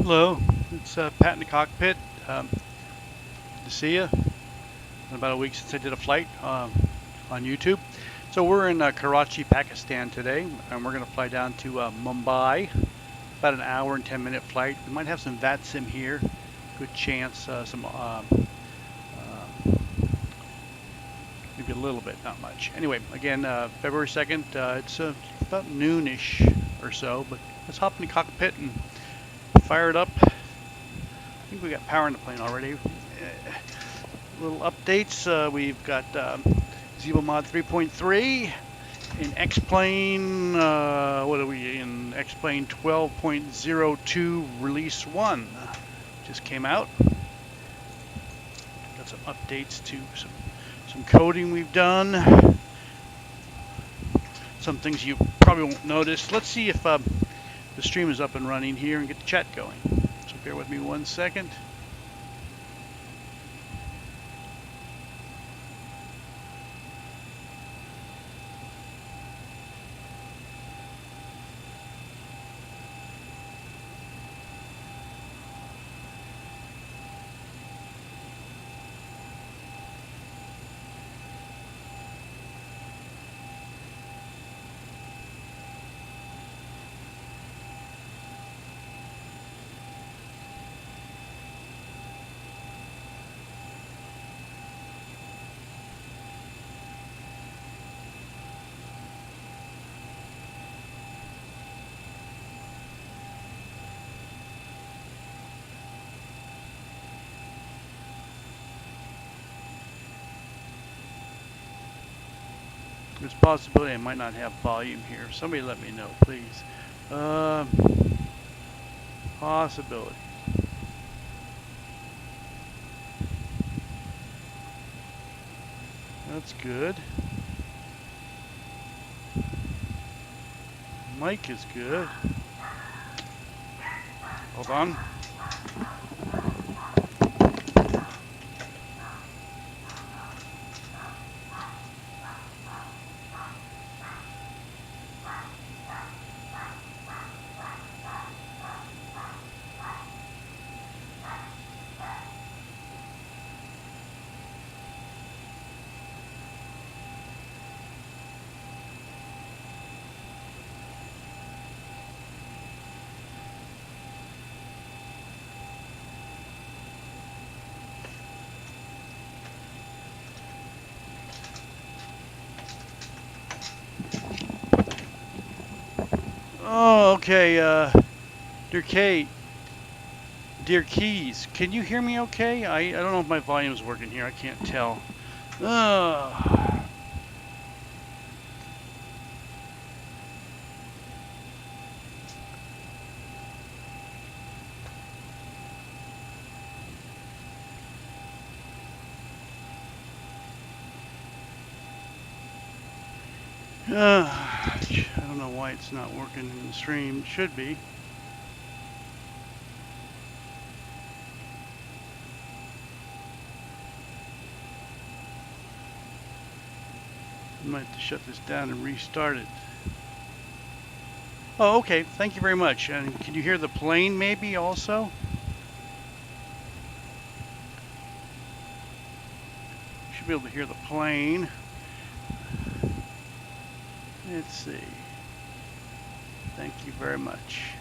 Hello, it's Pat in the cockpit. Good to see you. Been about a week since I did a flight on YouTube. So we're in Karachi, Pakistan today, and we're going to fly down to Mumbai. About an hour and 10-minute flight. We might have some VATSIM here. Good chance. Maybe a little bit, not much. Anyway, again, February 2nd. It's about noonish or so, but let's hop in the cockpit and fire it up. I think we got power in the plane already. Little updates. We've got Zibomod 3.3 in X-Plane. What are we in? X-Plane 12.02 release 1 just came out. Got some updates to some coding we've done. Some things you probably won't notice. Let's see if the stream is up and running here and get the chat going. So bear with me 1 second. There's a possibility I might not have volume here. Somebody let me know, please. Possibility. That's good. Mic is good. Hold on. Oh, okay, Dear Keys, can you hear me okay? I don't know if my volume is working here, I can't tell. I don't know why it's not working in the stream. It should be. I might have to shut this down and restart it. Oh, okay. Thank you very much. And can you hear the plane maybe also? You should be able to hear the plane. Let's see. Thank you very much.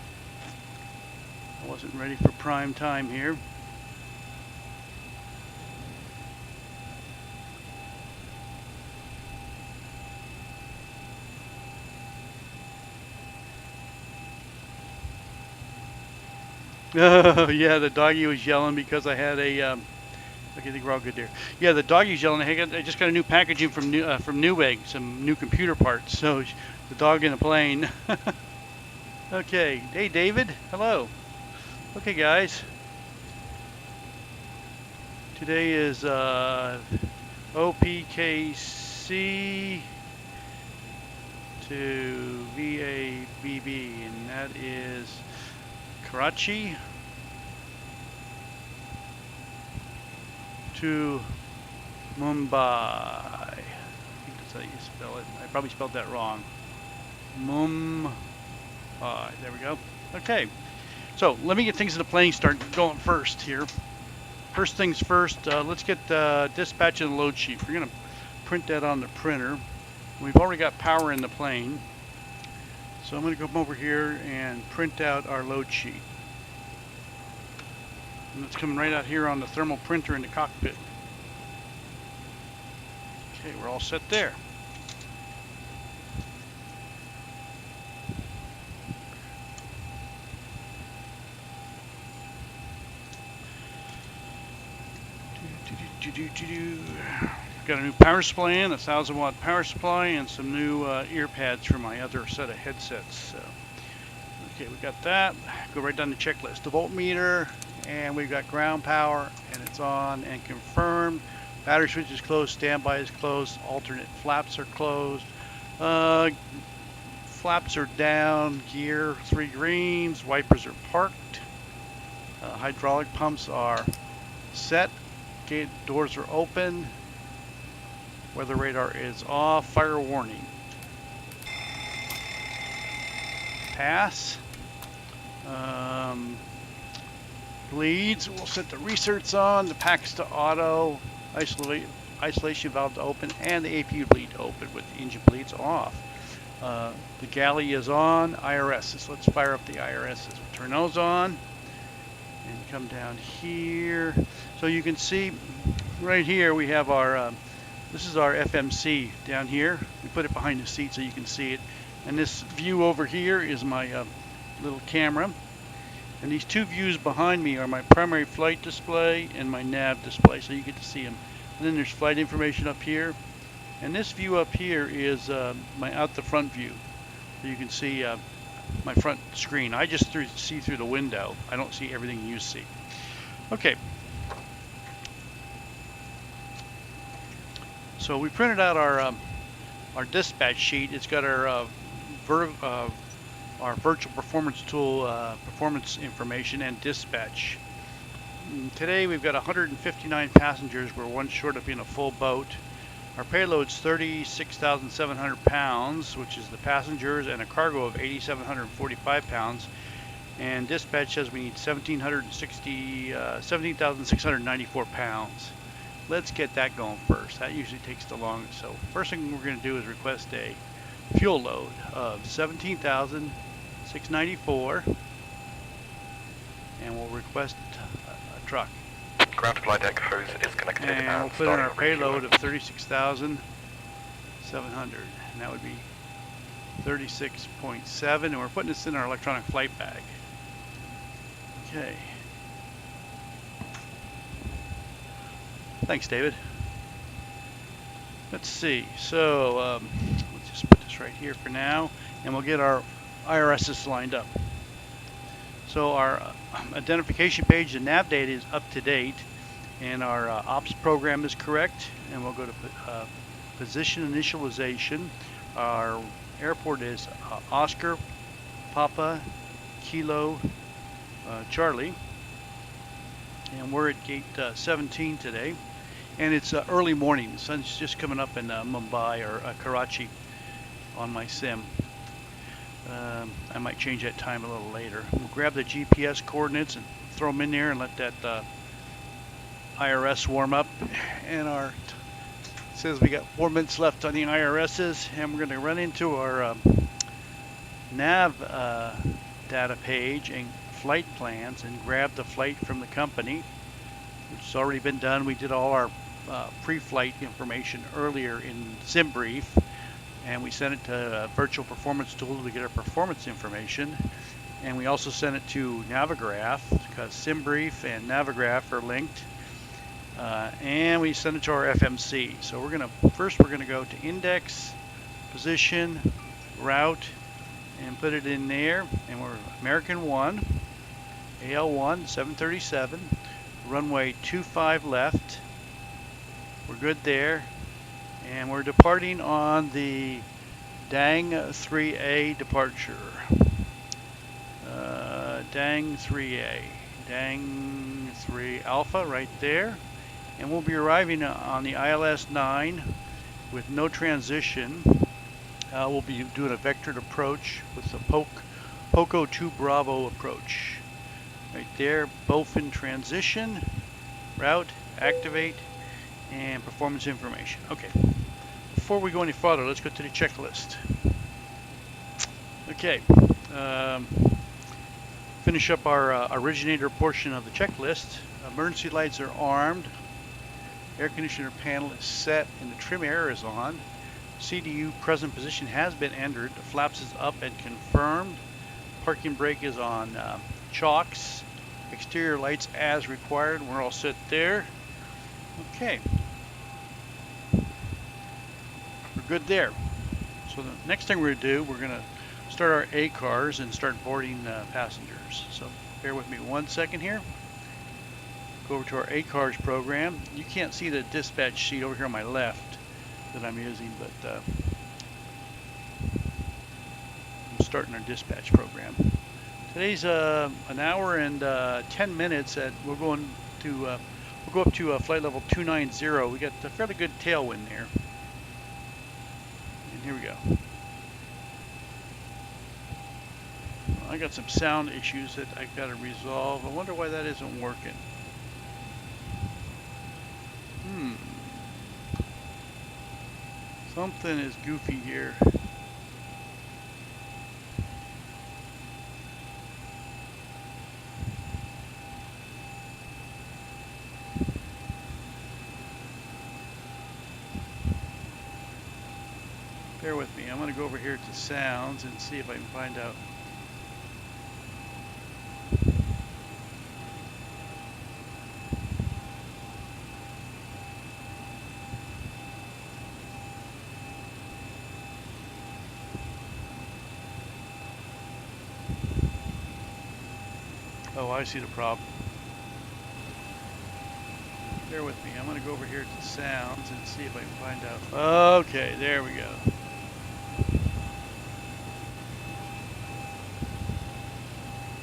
I wasn't ready for prime time here. Oh, yeah, the doggy was yelling because I had a, okay, I think we're all good there. Yeah, the doggy's yelling. I just got a new packaging from Newegg, some new computer parts. So the dog in a plane. Okay, hey David, hello. Okay guys, today is OPKC to VABB, and that is Karachi to Mumbai. I think that's how you spell it. I probably spelled that wrong. Mumbai. There we go. Okay. So let me get things in the plane start going first here. First things first, let's get the dispatch and the load sheet. We're going to print that on the printer. We've already got power in the plane. So I'm going to come over here and print out our load sheet. And it's coming right out here on the thermal printer in the cockpit. Okay, we're all set there. Got a new power supply in, a 1000-watt power supply, and some new ear pads for my other set of headsets. So, okay, we got that. Go right down the checklist. The voltmeter, and we've got ground power, and it's on and confirmed. Battery switch is closed, standby is closed, alternate flaps are closed. Flaps are down, gear 3 greens, wipers are parked. Hydraulic pumps are set. Gate doors are open. Weather radar is off. Fire warning. Pass. Bleeds. We'll set the research on. The packs to auto. Isolation valve to open. And the APU bleed to open with the engine bleeds off. The galley is on. IRSs. Let's fire up the IRSs. We'll turn those on. And come down here. So you can see right here we have our, this is our FMC down here. We put it behind the seat so you can see it. And this view over here is my little camera. And these two views behind me are my primary flight display and my nav display, so you get to see them. And then there's flight information up here. And this view up here is my out the front view. So you can see my front screen. I just see through the window. I don't see everything you see. Okay. So we printed out our dispatch sheet. It's got our virtual performance tool performance information and dispatch. Today we've got 159 passengers. We're one short of being a full boat. Our payload's 36,700 pounds, which is the passengers, and a cargo of 8,745 pounds. And dispatch says we need 17,694 pounds. Let's get that going first. That usually takes the longest. So first thing we're going to do is request a fuel load of 17,694, and we'll request a truck. Ground flight deck hose is connected. And we'll put in our payload of 36,700, and that would be 36.7, and we're putting this in our electronic flight bag. Okay. Thanks, David. Let's see. So let's just put this right here for now, and we'll get our IRSs lined up. So our identification page, the nav data is up to date, and our ops program is correct. And we'll go to position initialization. Our airport is Oscar, Papa, Kilo, Charlie, and we're at gate 17 today. And it's early morning. The sun's just coming up in Mumbai or Karachi on my sim. I might change that time a little later. We'll grab the GPS coordinates and throw them in there and let that IRS warm up. And it says we got 4 minutes left on the IRSs, and we're going to run into our nav data page and flight plans and grab the flight from the company, which has already been done. We did all our pre-flight information earlier in SimBrief, and we sent it to Virtual Performance Tool to get our performance information. And we also sent it to Navigraph because SimBrief and Navigraph are linked. And we sent it to our FMC. So we're gonna go to index, position, route, and put it in there. And we're American 1, AAL1, 737, runway 25 left. We're good there. And we're departing on the Dang 3A departure. Dang 3A. Dang 3 Alpha right there. And we'll be arriving on the ILS-9 with no transition. We'll be doing a vectored approach with the Poco 2 Bravo approach. Right there, both in transition, route, activate, and performance information. Okay, before we go any further, let's go to the checklist. Okay, finish up our originator portion of the checklist. Emergency lights are armed, air conditioner panel is set, and the trim air is on. CDU present position has been entered, the flaps is up and confirmed. Parking brake is on chocks. Exterior lights as required. We're all set there. Okay. We're good there. So the next thing we're going to do, we're going to start our A cars and start boarding passengers. So bear with me 1 second here. Go over to our A cars program. You can't see the dispatch sheet over here on my left that I'm using, but I'm starting our dispatch program. Today's an hour and 10 minutes. We're going to we'll go up to flight level 290. We got a fairly good tailwind there. And here we go. I got some sound issues that I've got to resolve. I wonder why that isn't working. Something is goofy here. Bear with me. I'm going to go over here to sounds and see if I can find out. Oh, I see the problem. Bear with me. I'm going to go over here to sounds and see if I can find out. Okay, there we go.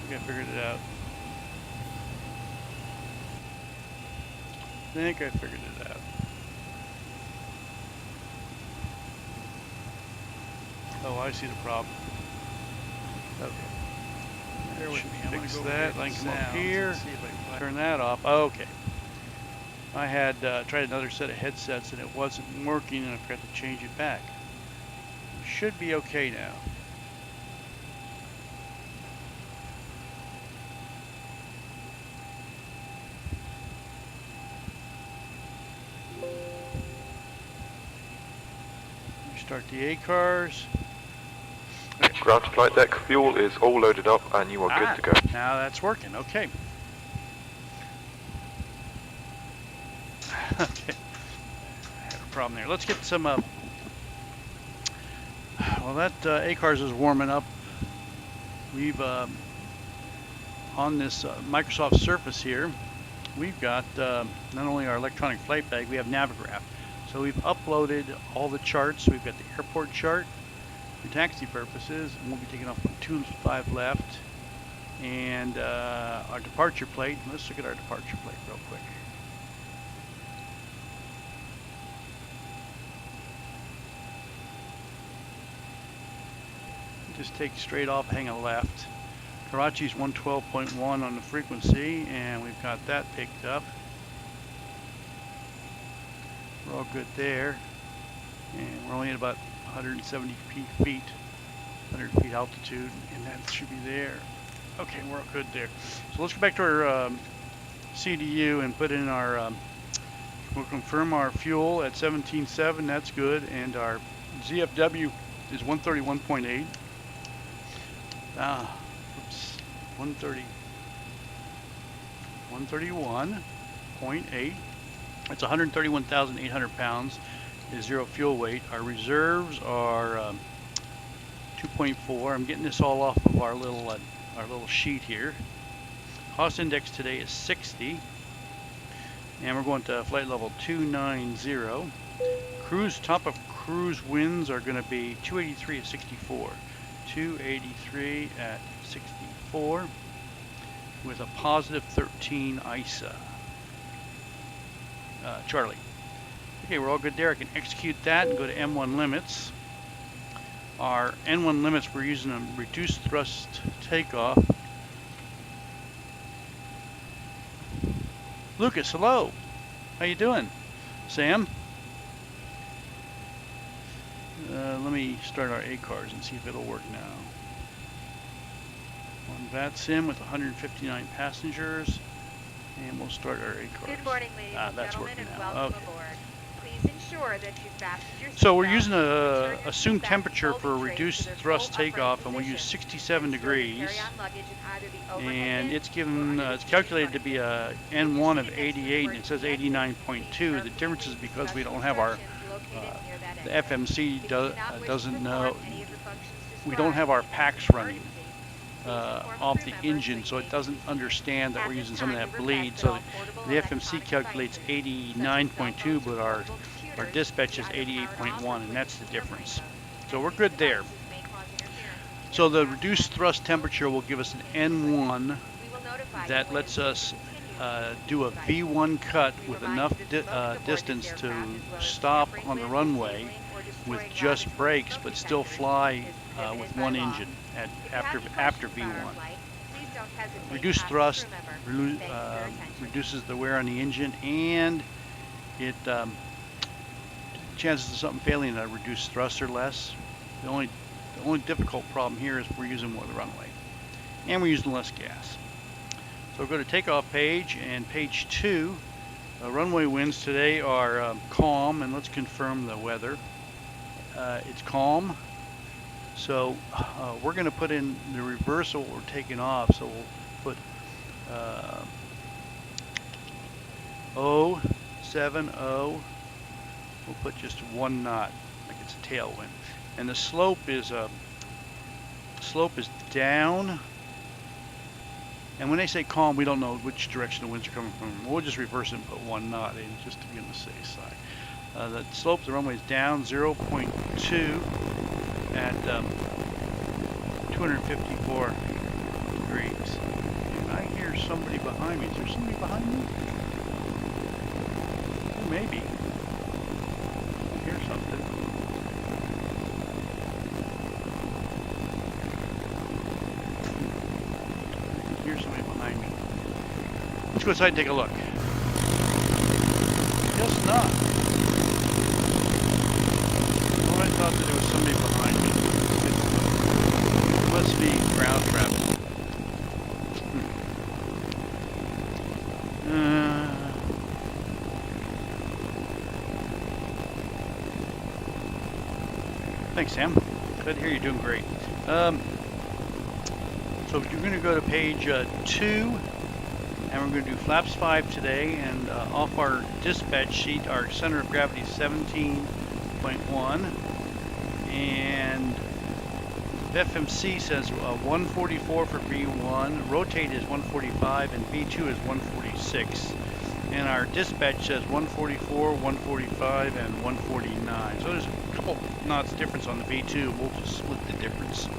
I figured it out. I think I figured it out. Oh, I see the problem. Okay. There we fix that. I can come up here, turn that off. Okay. I had tried another set of headsets and it wasn't working, and I forgot to change it back. Should be okay now. Start the A cars. Okay. Ground to flight deck, fuel is all loaded up and you are good to go. Now that's working, okay. Okay. I had a problem there. Let's get some, well that A cars is warming up. We've, on this Microsoft Surface here, we've got not only our electronic flight bag, we have Navigraph. So we've uploaded all the charts. We've got the airport chart for taxi purposes, and we'll be taking off on 25 left. And our departure plate. Let's look at our departure plate real quick. Just take straight off, hang a left. Karachi's 112.1 on the frequency, and we've got that picked up. We're all good there, and we're only at about 170 feet, 100 feet altitude, and that should be there. Okay, we're all good there. So let's go back to our CDU and put in our, we'll confirm our fuel at 17.7, that's good, and our ZFW is 131.8. Oops, 131.8. It's 131,800 pounds, is zero fuel weight. Our reserves are 2.4. I'm getting this all off of our little sheet here. Cost index today is 60, and we're going to flight level 290. Top of cruise winds are going to be 283 at 64. 283 at 64 with a positive 13 ISA. Charlie. Okay, we're all good there. I can execute that and go to M1 limits. Our N1 limits, we're using a reduced thrust takeoff. Lucas, hello. How you doing? Sam? Let me start our ACARS and see if it'll work now. On VATSIM with 159 passengers, and we'll start our ACARS. Good morning, ladies and that's gentlemen, working and now. welcome Okay. aboard. Please ensure that you fasten your seatbelt. So we're using return a your assumed seatback temperature folding for trays to reduced their thrust full upright takeoff, and we use position. 67 Then store your degrees. carry-on luggage in either the overhead And bin it's or given, under the it's seat calculated in to be front of a you. N1 of If you're seated next to 88, the and it says emergency exit, 89.2. please The carefully difference is read because we special don't have our, instructions located near that the exit. FMC If you do not wish to doesn't know, perform any of the functions we don't have described our in packs this running emergency, please inform off crew the members engine, you so may it be doesn't seated. understand that At we're this using some of time, that we bleed. request So that all portable the FMC electronic calculates devices, such as cell 89.2, phones but or our portable computers, dispatch is be either powered off 88.1, or and that's switched the to airplane difference. mode, So as we're these good there. devices may cause interference with So the aircraft reduced traffic thrust flow temperature will give us an N1 We will notify that you when lets it is us safe to continue do a with these devices. V1 cut We with remind enough you that smoking aboard this distance to aircraft, as well as stop tampering on the with, runway disabling, or with destroying just laboratory brakes, smoke but still detectors fly is prohibited with by one law. engine If you have any after questions about our V1. flight, please don't hesitate to Reduced ask a thrust crew member. Thank you for your attention. reduces the wear on the engine, and it chances of something failing at a reduced thrust are less. The only difficult problem here is we're using more of the runway, and we're using less gas. So we'll go to takeoff page, and page 2. Runway winds today are calm, and let's confirm the weather. It's calm, so we're going to put in the reversal we're taking off, so we'll put 070. We'll put just 1 knot, like it's a tailwind, and the slope is down. And when they say calm, we don't know which direction the winds are coming from. We'll just reverse it and put 1 knot in just to be on the safe side. The slope of the runway is down 0.2 at 254 degrees. And I hear somebody behind me. Is there somebody behind me? Maybe. I hear something. Here's somebody behind me. Let's go inside and take a look. Guess not. Well, I thought that there was somebody behind me. It must be ground traffic. Thanks, Sam. Glad to hear you're doing great. So you're going to go to page 2, and we're going to do flaps 5 today, and off our dispatch sheet, our center of gravity is 17.1, and FMC says 144 for V1, rotate is 145, and V2 is 146, and our dispatch says 144, 145, and 149. So there's a couple knots difference on the V2. We'll just split the difference.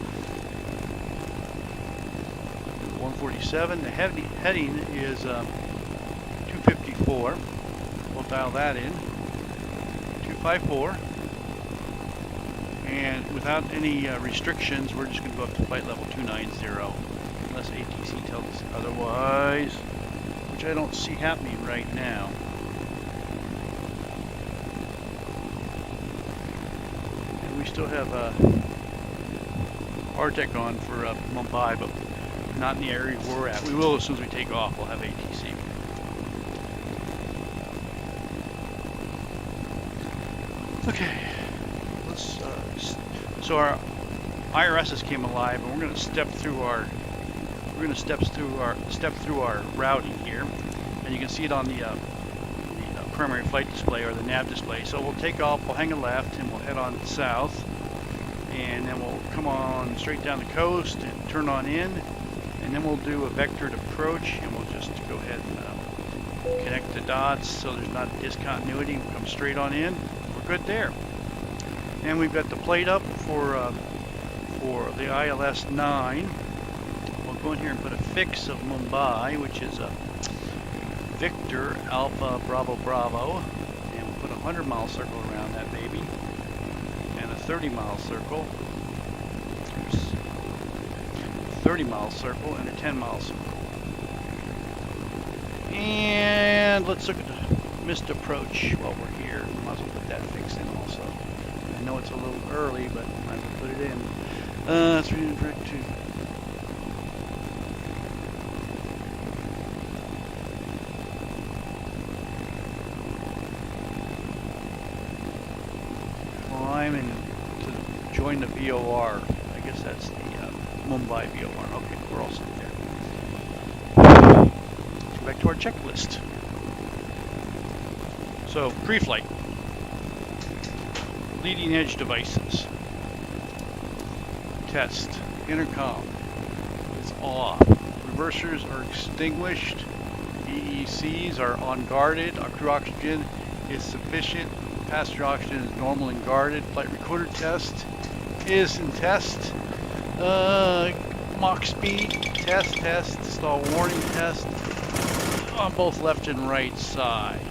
147. The heading is 254. We'll dial that in. 254. And without any restrictions, we're just going to go up to flight level 290, unless ATC tells us otherwise, which I don't see happening right now. And we still have RTEC on for Mumbai, but not in the area we're at. We will as soon as we take off. We'll have ATC. Okay. Let's. So our IRSs came alive, and we're going to step through our. We're going to step through our routing here, and you can see it on the primary flight display or the nav display. So we'll take off. We'll hang a left, and we'll head on south, and then we'll come on straight down the coast and turn on in. And then we'll do a vectored approach, and we'll just go ahead and connect the dots so there's not discontinuity. We'll come straight on in. We're good there. And we've got the plate up for the ILS-9. We'll go in here and put a fix of Mumbai, which is a Victor Alpha Bravo Bravo. And we'll put a 100-mile circle around that baby. And a 30-mile circle. 30-mile circle and a 10-mile circle. And let's look at the missed approach while we're here. Might as well put that fix in also. I know it's a little early, but I might as well put it in. 3 direct to. Climb and to join the VOR. I guess that's the Mumbi VOR. Okay, we're all set there. Let's go back to our checklist. So, pre-flight. Leading edge devices. Test. Intercom is off. Reversers are extinguished. EECs are unguarded. Our crew oxygen is sufficient. Passenger oxygen is normal and guarded. Flight recorder test is in test. Mach speed test. Stall warning test on both left and right sides.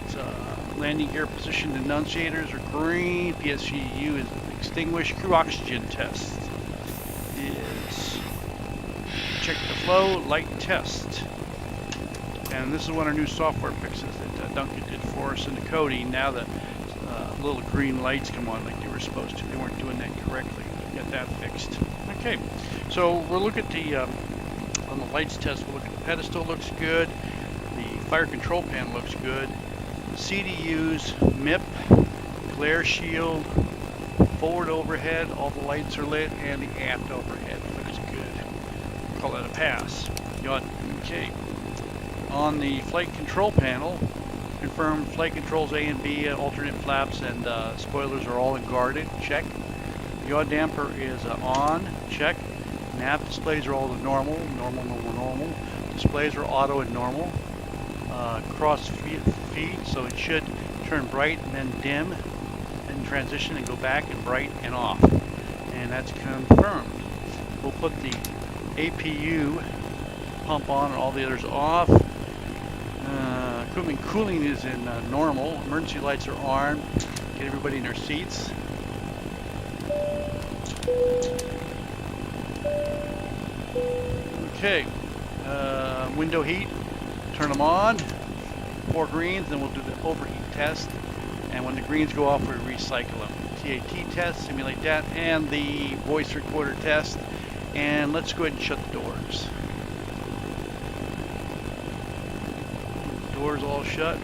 Landing gear position denunciators are green. PSGU is extinguished. Crew oxygen test is check the flow light test. And this is one of our new software fixes that Duncan did for us in the coding. Now the little green lights come on like they were supposed to. They weren't doing that correctly. Get that fixed. Okay, so we'll look at the on the lights test. We'll look at the pedestal. Looks good. The fire control pan looks good. CDUs, MIP, glare shield, forward overhead. All the lights are lit, and the aft overhead looks good. Call that a pass. Okay. On the flight control panel, confirm flight controls A and B, alternate flaps, and spoilers are all guarded. Check. Yaw damper is on. Check. Nav displays are all the normal. Displays are auto and normal. Cross feed, so it should turn bright and then dim, and transition and go back and bright and off. And that's confirmed. We'll put the APU pump on and all the others off. Equipment cooling is in normal. Emergency lights are on. Get everybody in their seats. Okay. Window heat. Turn them on. 4 greens, then we'll do the overheat test. And when the greens go off, we recycle them. TAT test, simulate that, and the voice recorder test. And let's go ahead and shut the doors. Doors all shut.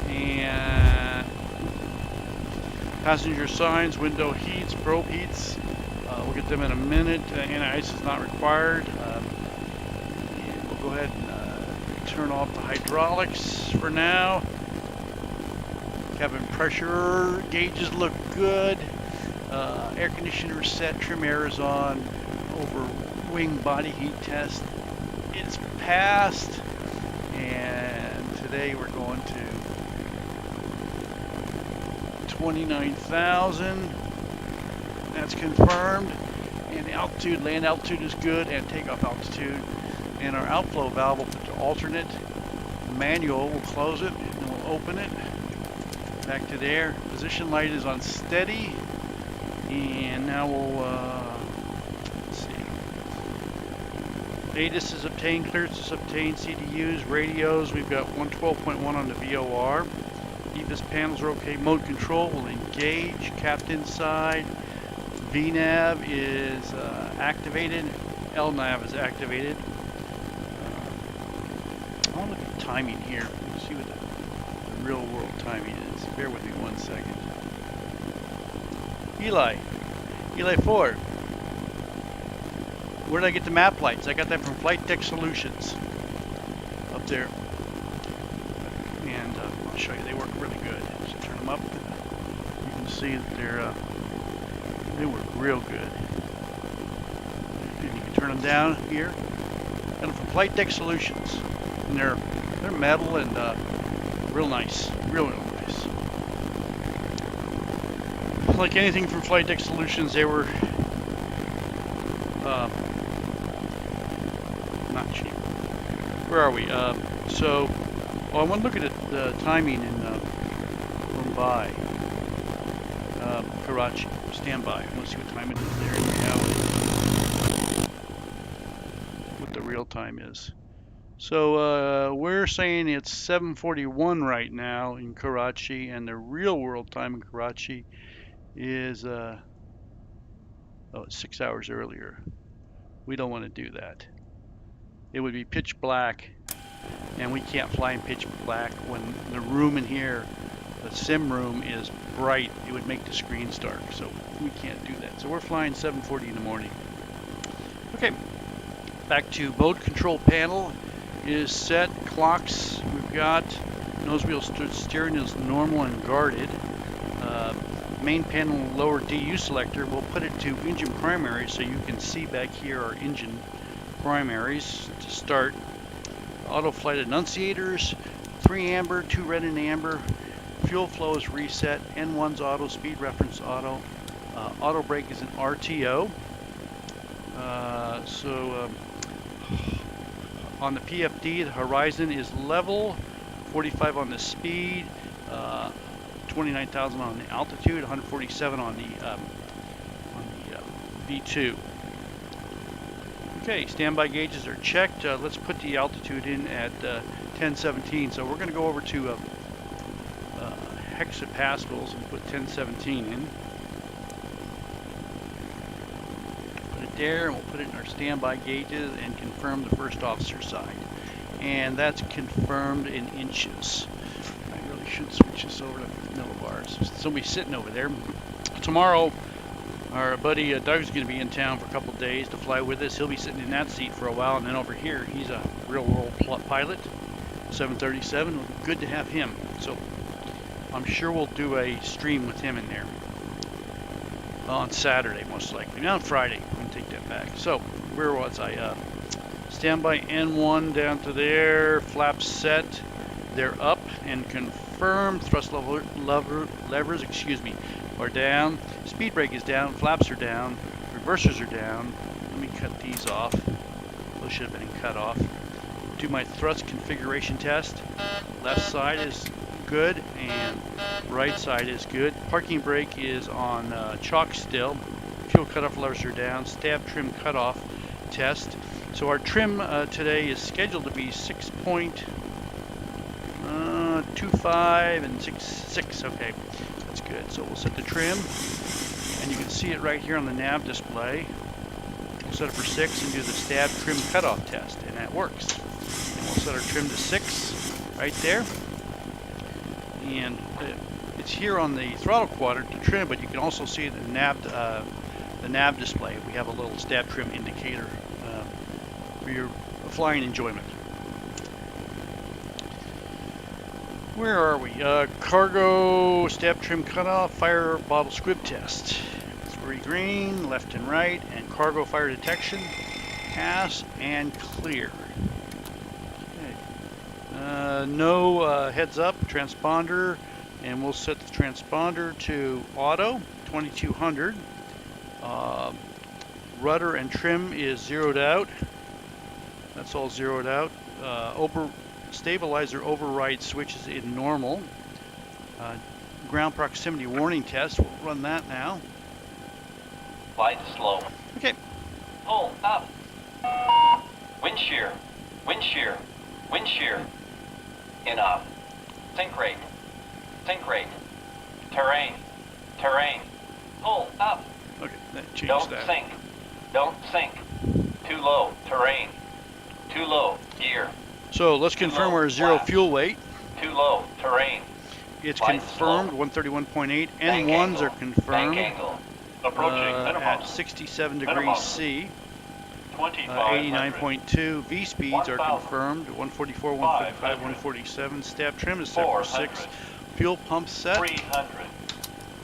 And passenger signs, window heats, probe heats. We'll get them in a minute. Anti-ice is not required. We'll go ahead and turn off the hydraulics for now. Cabin pressure gauges look good. Air conditioner set, trim air is on. Over wing body heat test. It's passed. And today we're going to 29,000. That's confirmed. And the altitude, land altitude is good, and takeoff altitude. And our outflow valve will put to alternate. Manual, we'll close it and we'll open it. Back to there. Position light is on steady. And now we'll, let's see. ATIS is obtained, clearance is obtained, CDUs, radios. We've got 112.1 on the VOR. EPIS panels are okay. Mode control will engage. Captain side. VNAV is activated. LNAV is activated. I want to look at the timing here. Let's see what the real world timing is. Bear with me 1 second. Eli 4. Where did I get the map lights? I got that from Flight Deck Solutions. Up there. And I'll show you, they work really good. So turn them up. You can see that they work real good. And you can turn them down here. Got them from Flight Deck Solutions. And they're metal and real nice. Real nice. Like anything from Flight Deck Solutions, they were not cheap. Where are we? I want to look at the timing in Mumbai, Karachi. Stand by. I want to see what time it is there in reality. What the real time is. So we're saying it's 7:41 right now in Karachi, and the real world time in Karachi is it's 6 hours earlier. We don't want to do that. It would be pitch black, and we can't fly in pitch black when the room in here, the sim room, is bright. It would make the screens dark, so we can't do that. So we're flying 7:40 in the morning. Okay, back to mode control panel is set. Clocks we've got. Nose wheel steering is normal and guarded. Main panel lower DU selector, we'll put it to engine primary so you can see back here our engine primaries to start. Auto flight annunciators, 3 amber, 2 red and amber. Fuel flow is reset. N1's auto, speed reference auto. Auto brake is an RTO. On the PFD, the horizon is level, 45 on the speed, 29,000 on the altitude, 147 on the V2. Okay, standby gauges are checked. Let's put the altitude in at 1017. So we're going to go over to hexapascals and put 1017 in. Put it there, and we'll put it in our standby gauges and confirm the first officer side. And that's confirmed in inches. I really should switch this over to millibars. Somebody's sitting over there. Tomorrow, our buddy Doug's going to be in town for a couple days to fly with us. He'll be sitting in that seat for a while, and then over here, he's a real-world pilot, 737. It'll be good to have him. So I'm sure we'll do a stream with him in there on Saturday, most likely. Not on Friday. I'm going to take that back. So where was I? Standby N1 down to there. Flaps set. They're up and confirmed. Thrust levers, are down. Speed brake is down. Flaps are down. Reversers are down. Let me cut these off. Those should have been cut off. Do my thrust configuration test. Left side is good and right side is good. Parking brake is on chalk still. Fuel cutoff levers are down. Stab trim cutoff test. So our trim today is scheduled to be 6.25 and 6.6. Okay, that's good. So we'll set the trim, and you can see it right here on the nav display. We'll set it for 6 and do the stab trim cutoff test, and that works. And we'll set our trim to 6 right there. And it's here on the throttle quadrant to trim, but you can also see the nav display. We have a little stab trim indicator for your flying enjoyment. Where are we? Cargo stab trim cutoff, fire bottle squib test. 3 green, left and right, and cargo fire detection, pass and clear. Okay. No heads up transponder, and we'll set the transponder to auto 2200. Rudder and trim is zeroed out. That's all zeroed out. Stabilizer override switches in normal. Ground proximity warning test. We'll run that now. Flight slow. Okay. Pull up. Wind shear. Wind shear. Wind shear. Enough. Sink rate. Sink rate. Terrain. Terrain. Pull up. Okay, that changed Don't that. sink. Don't sink. Too low. Terrain. Too low. Gear. So let's confirm our zero flaps. fuel weight. Too low. Terrain. It's Flight confirmed, slow. 131.8. Bank N1s angle. are confirmed Bank angle. Approaching at 67 degrees Minimum. C. 2500. 89.2. V speeds are 1000. confirmed, 144, 145, 500. 147. Stab trim is set for 6. 400. Fuel pump set 300.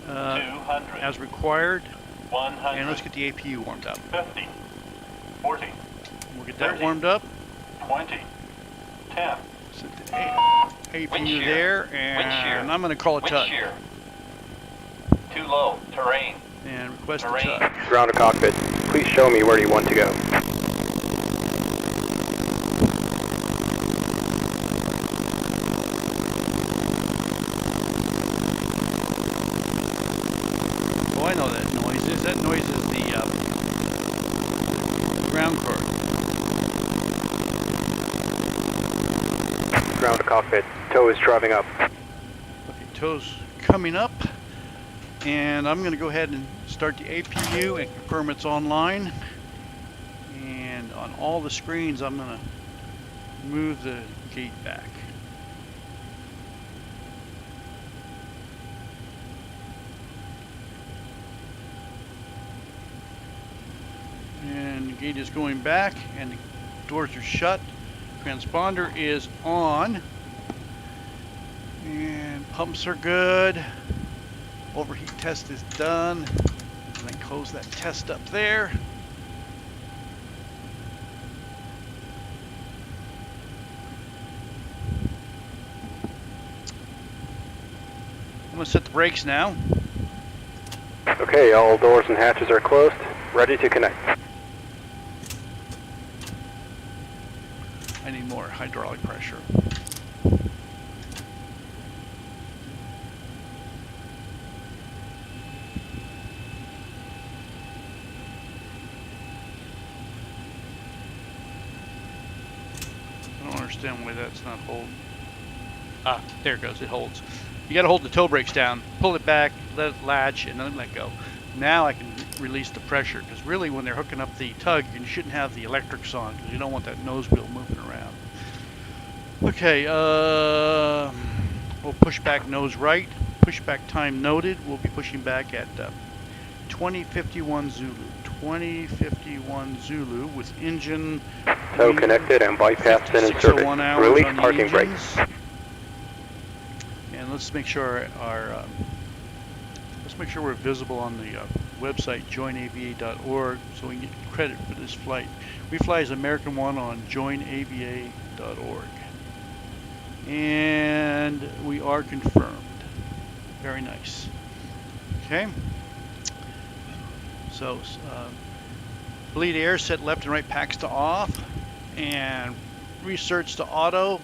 200. as required. 100. And let's get the APU warmed up. 50. 40. We'll get that 30. warmed up. 20. 10. Set the APU Wind shear. there, Wind shear. and I'm going to call a Wind tug shear. Too low. Terrain. and request a Terrain. tug. Ground to cockpit. Please show me where you want to go. Oh, I know that noise is. That noise is the ground cord. Ground to cockpit. Tow is driving up. Okay, tow's coming up. And I'm going to go ahead and start the APU and confirm it's online. And on all the screens, I'm going to move the gate back. And the gate is going back, and the doors are shut. Transponder is on. And pumps are good. Overheat test is done. And then close that test up there. I'm going to set the brakes now. Okay, all doors and hatches are closed. Ready to connect. I need more hydraulic pressure. I don't understand why that's not holding. Ah, there it goes, it holds. You gotta hold the toe brakes down, pull it back, let it latch, and then let go. Now I can release the pressure, because really when they're hooking up the tug, you shouldn't have the electrics on, because you don't want that nose wheel moving around. Okay, we'll push back nose right. Pushback time noted. We'll be pushing back at 2051 Zulu. 2051 Zulu with engine. Tow connected and bypassed and in service. Release parking brake. And let's make sure we're visible on the website joinava.org so we can get credit for this flight. We fly as American One on joinava.org. And we are confirmed. Very nice. Okay. So, bleed air, set left and right packs to off, and research to auto.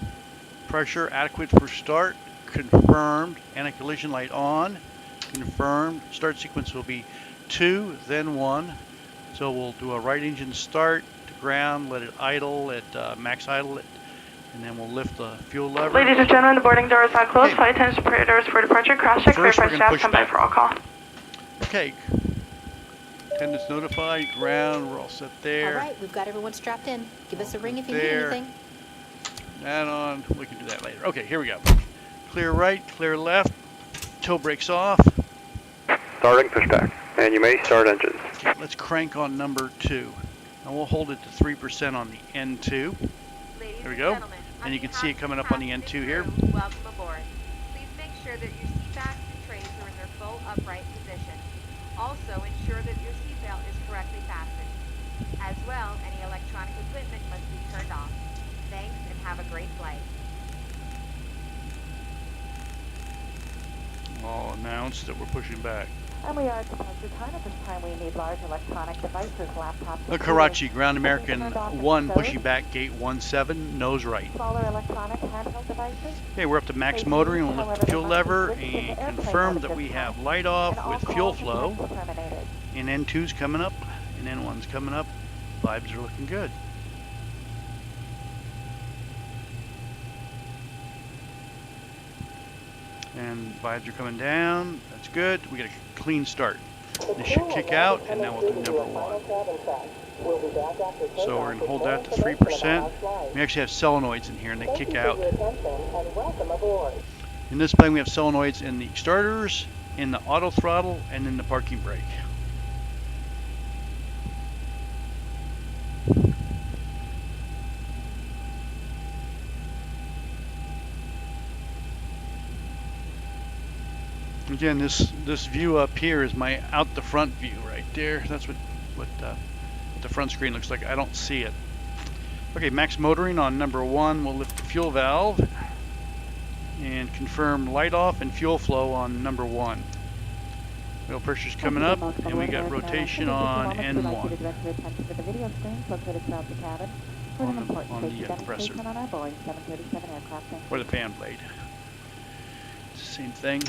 Pressure adequate for start. Confirmed. Anti-collision light on. Confirmed. Start sequence will be 2, then 1. So we'll do a right engine start to ground, let it idle at max idle it, and then we'll lift the fuel lever. Ladies and gentlemen, the boarding doors are closed. Okay. Flight attendants prepared for departure. Cross check, clear First, we're for gonna staff, push stand by back. for all call. Okay. Attendants notified, ground, we're all set there. All right, we've got everyone strapped in. Give us a ring if you There. need anything. That on, we can do that later. Okay, here we go. Clear right, clear left, toe brakes off. Starting pushback. And you may start engines. Okay, let's crank on number 2. And we'll hold it to 3% on the N2. Ladies There we and go. gentlemen, And you can behalf see it of coming up on the passengers N2 here. crew, welcome aboard. Please make sure that your seat backs and trays are in their full upright position. Also, ensure that your seatbelt is correctly fastened. As well, any electronic equipment must be turned off. Thanks, and have a great flight. I'll announce that we're pushing back. And we are at departure time. At this time, we need large electronic devices, laptops. Karachi, Ground American 1 pushing back, gate 17, nose right. Smaller electronic handheld devices. Okay, we're up to max motoring. We'll lift the fuel lever and confirm that we have light off with fuel flow. And N2's coming up, and N1's coming up. Vibes are looking good. And vibes are coming down. That's good. We got a clean start. This should kick out, and now we'll do number 1. So we're going to hold that to 3%. We actually have solenoids in here, and they kick out. In this plane, we have solenoids in the starters, in the auto throttle, and in the parking brake. Again, this view up here is my out the front view right there. That's what the front screen looks like. I don't see it. Okay, max motoring on number 1. We'll lift the fuel valve and confirm light off and fuel flow on number 1. Oil pressure's coming up, and we got rotation on N1 on the compressor or the fan blade. It's the same thing.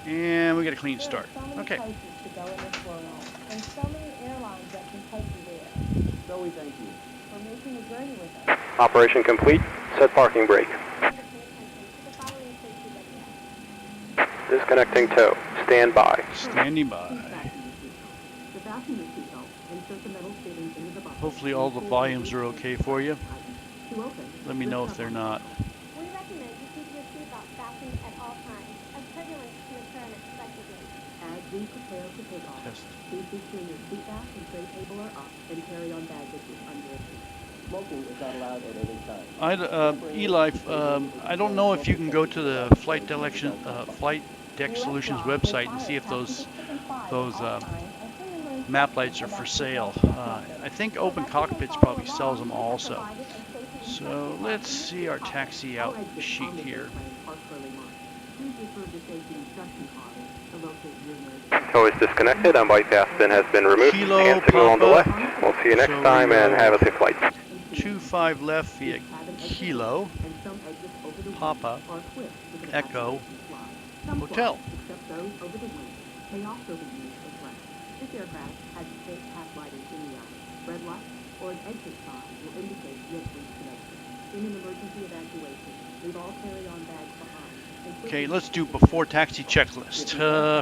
And we got a clean start. Okay. Zoe, thank you. Operation complete. Set parking brake. Disconnecting tow. Stand by. Standing by. Hopefully all the volumes are okay for you. Let me know if they're not. We recommend you keep your seatbelt fastened at all times, as turbulence can occur unexpectedly. As we prepare to take off, Test. please be sure your seat back and tray table are up and carry on baggage is under a seat. Smoking is not allowed at any time. Eli, I don't know if you can go to the Flight Deck Solutions website and see if those map lights are for sale. I think Open Cockpits probably sells them also. So let's see our taxi out sheet here. Tow is disconnected and bypass pin has been removed. Kilo And signal on the Papa. left. We'll see you next So time we and will- have a safe flight. 25 left via Kilo Papa Echo Hotel. Except those over the wing may also be used as well. This aircraft has a safe path lighting in the eye. Red light or an exit sign will indicate you have reached connection. In an emergency evacuation, leave all carry-on bags behind. Okay, let's do before taxi checklist.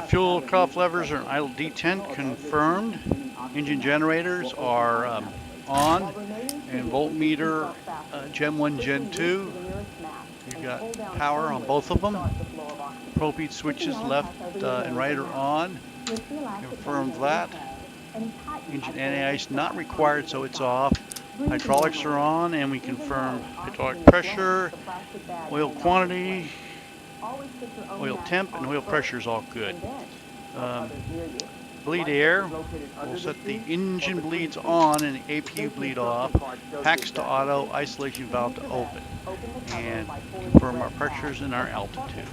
Fuel cutoff levers are idle detent confirmed. Engine generators are on, and voltmeter Gen 1, Gen 2. You've got power on both of them. Propane switches left and right are on. Confirmed that. Engine anti-ice not required, so it's off. Hydraulics are on, and we confirm hydraulic pressure, oil quantity, oil temp, and oil pressure is all good. Bleed air, we'll set the engine bleeds on and the APU bleed off. Packs to auto, isolation valve to open. And confirm our pressures and our altitude.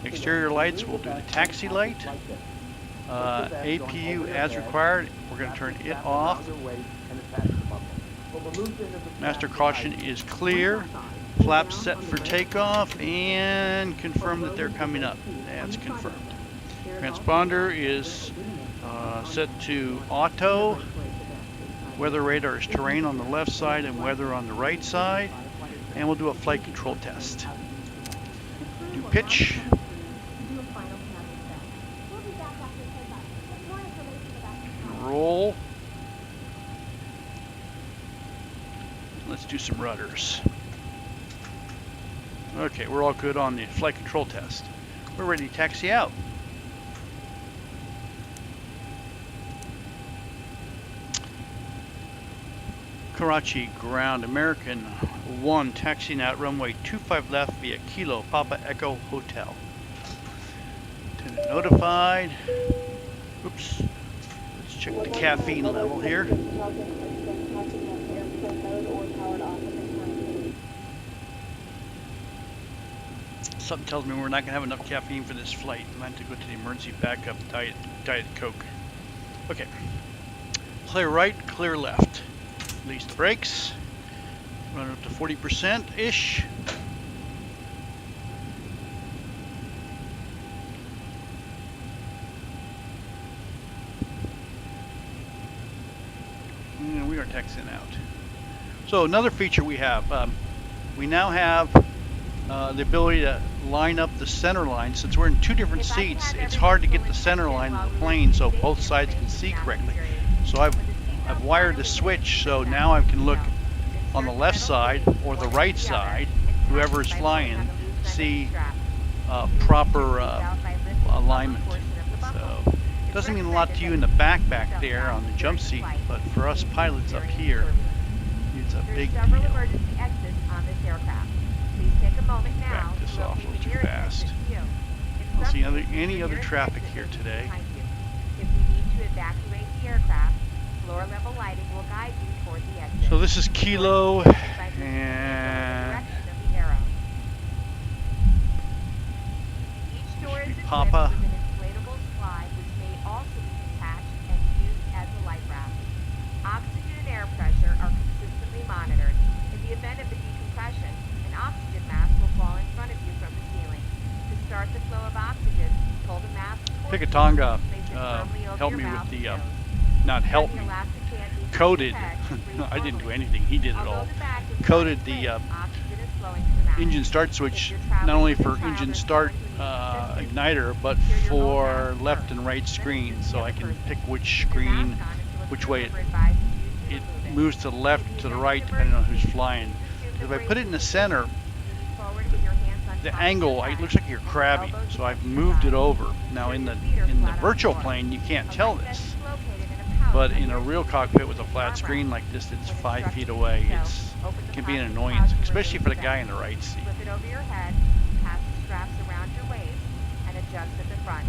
Exterior lights, we'll do the taxi light. APU as required, we're going to turn it off. Master caution is clear. Flaps set for takeoff, and confirm that they're coming up. That's confirmed. Transponder is set to auto. Weather radar is terrain on the left side and weather on the right side. And we'll do a flight control test. Do pitch. Roll. Let's do some rudders. Okay, we're all good on the flight control test. We're ready to taxi out. Karachi ground, American 1, taxiing out runway 25 left via Kilo Papa Echo Hotel. Attendant notified. Oops. Let's check the caffeine level here. Something tells me we're not going to have enough caffeine for this flight. I might have to go to the emergency backup Diet Coke. Okay. Clear right, clear left. Release the brakes. Run it up to 40%-ish. And we are taxiing out. So another feature we have, we now have the ability to line up the center line. Since we're in two different seats, it's hard to get the center line of the plane so both sides can see correctly. So I've wired the switch, so now I can look on the left side or the right side, whoever is flying, see proper alignment. So it doesn't mean a lot to you in the back there on the jump seat, but for us pilots up here, it's a big deal. Back this off a little too fast. I don't see any other traffic here today. If we need to evacuate the aircraft, floor level lighting will guide you toward the exit. So this is Kilo and each door is equipped Papa. with an inflatable slide which may also be detached and used as a life raft. Oxygen and air pressure are consistently monitored. In the event of a decompression, an oxygen mask will fall in front of you from the ceiling. To start the flow of oxygen, pull the mask towards you, Pikatonga place it firmly over help your me mouth with the and nose. not help me, coated. Protect, I didn't do anything. He did it Although all. the back is Coated wide the oxygen is flowing to the mouth. engine start If switch, you're not traveling only with a for child engine or start someone who needs assistance, igniter, but secure your own for mask left first. and right Then screens, assist so the I other can person. pick which Keep your screen, mask on until a which crew way member advises you it to remove it. moves to the left, In the to the event right, of depending on who's emergency, flying. please assume If the I put it in the braces center, position. Lean forward with your hands on the top of your angle, head it looks like you're and your crabby, elbows so I've against your moved it thighs. over. Now Ensure in your the feet are flat on the virtual floor. plane, you can't A tell light vest this. is located in a pouch But under in a your real seat cockpit with a facing flat the screen armrest. like this, it's When 5 feet instructed to away. do so, It's open the can be an plastic annoyance, pouch to especially remove for the the guy vest. in the right seat. Slip it over your head, pass the straps around your waist, and adjust at the front.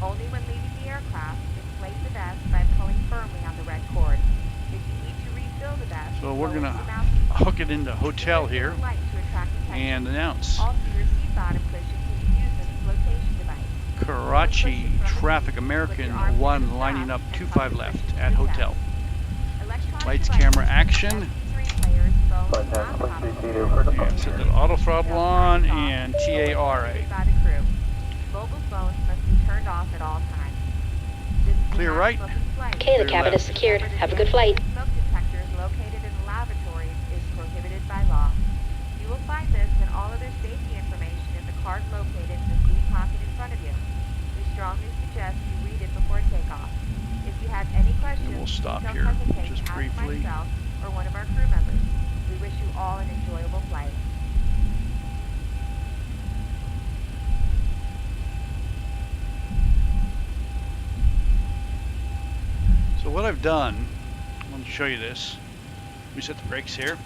Only when leaving the aircraft, inflate the vest by pulling firmly on the red cord. If you need to refill the vest, So we're lower gonna the mouthpiece. hook it into hotel Use here the light to attract attention. and announce Also, your seat bottom cushion can be used as a flotation device. Karachi Traffic American 1 lining up 25 left at hotel. Lights, camera, action. And set the auto throttle on and TARA. Mobile phones must be turned off at all times. This is a Clear right. non-smoking flight. Okay, the Clear cabin left. is secured. Remember that Have a the good use flight. of Smoke detectors located in lavatories is prohibited by law. You will find this and all other safety information in the card located in the seat pocket in front of you. We strongly suggest you read it before takeoff. If you have any questions, we'll stop please here don't hesitate just to ask briefly. myself or one of our crew members. We wish you all an enjoyable flight. So what I've done, I want to show you this. We set the brakes here.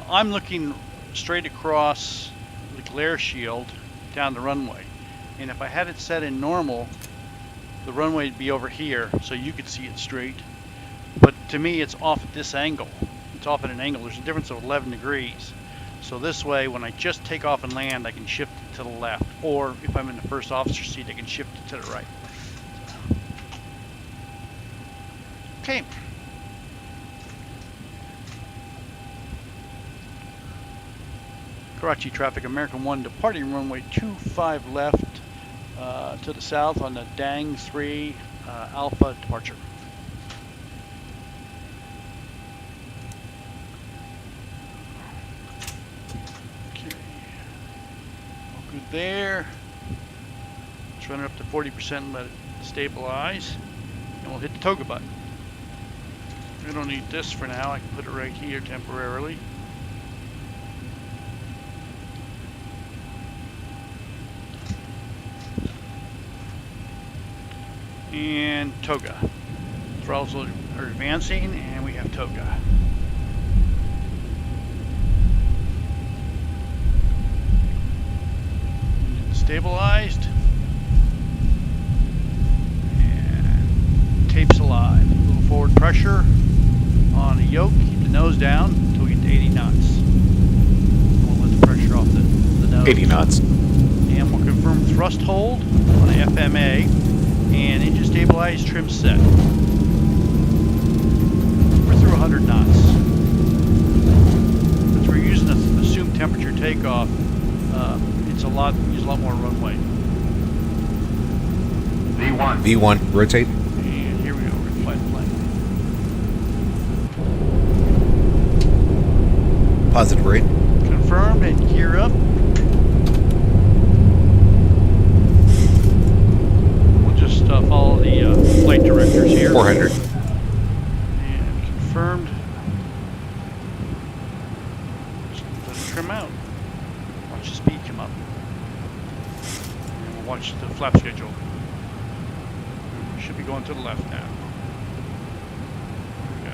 I'm looking straight across the glare shield down the runway. And if I had it set in normal, the runway would be over here, so you could see it straight. But to me, it's off at this angle. It's off at an angle. There's a difference of 11 degrees. So this way, when I just take off and land, I can shift it to the left. Or if I'm in the first officer seat, I can shift it to the right. Okay. Karachi Traffic American 1 departing runway 25 left to the south on the Dang 3 Alpha departure. Okay. All good there. Let's run it up to 40% and let it stabilize. And we'll hit the toga button. We don't need this for now. I can put it right here temporarily. And toga. Throttles are advancing and we have toga. Engine stabilized. And tape's alive. A little forward pressure on the yoke. Keep the nose down until we get to 80 knots. And we'll let the pressure off the nose. 80 knots. And we'll confirm thrust hold on the FMA. And engine stabilized, trim set. We're through 100 knots. Since we're using an assumed temperature takeoff, use a lot more runway. V1. V1, rotate. And here we go, we're gonna fly the plane. Positive rate. Confirmed and gear up. Just follow the flight directors here. 400. And confirmed. Just let it trim out. Watch the speed come up. And we'll watch the flap schedule. We should be going to the left now.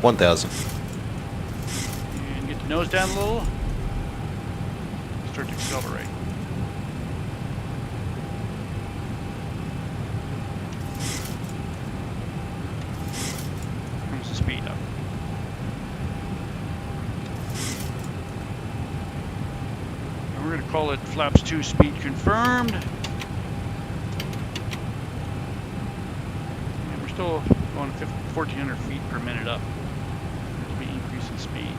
1000. And get the nose down a little. Start to accelerate. Speed up. And we're going to call it flaps 2 speed confirmed. And we're still going 1,400 feet per minute up. It'll be increasing speed.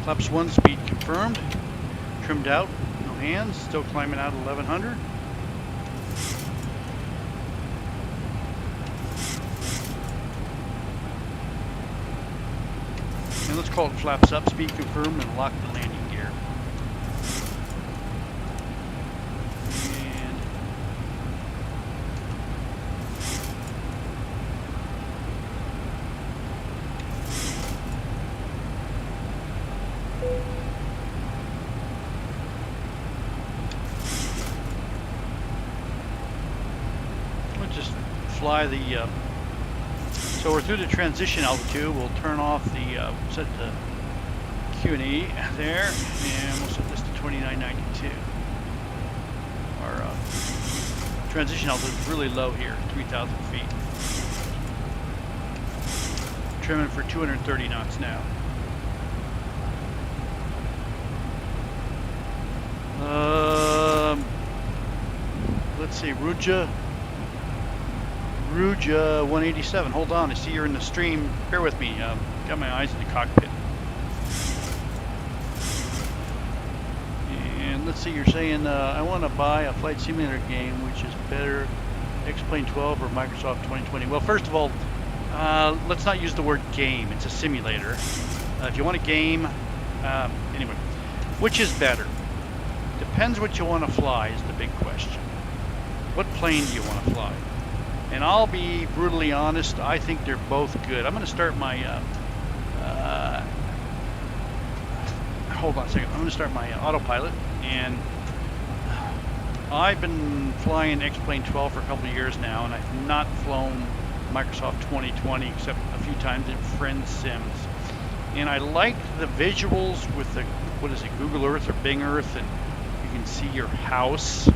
Flaps 1 speed confirmed. Trimmed out. hands, still climbing out 1100. And let's call it flaps up, speed confirm, and lock the landing gear. And we'll just fly the so we're through the transition altitude. We'll turn off the set the Q&E there, and we'll set this to 2992. Our transition altitude is really low here, 3,000 feet. Trimming for 230 knots now. Let's see, Ruja 187. Hold on, I see you're in the stream. Bear with me. Got my eyes in the cockpit. And let's see, you're saying I want to buy a flight simulator game, which is better, X-Plane 12 or Microsoft 2020. Well, first of all, let's not use the word game. It's a simulator. If you want a game, anyway, which is better? Depends what you want to fly is the big question. What plane do you want to fly? And I'll be brutally honest, I think they're both good. I'm going to start my, hold on a second. I'm going to start my autopilot, and I've been flying X-Plane 12 for a couple of years now, and I've not flown Microsoft 2020 except a few times in friend sims. And I like the visuals with the, what is it, Google Earth or Bing Earth, and you can see your house.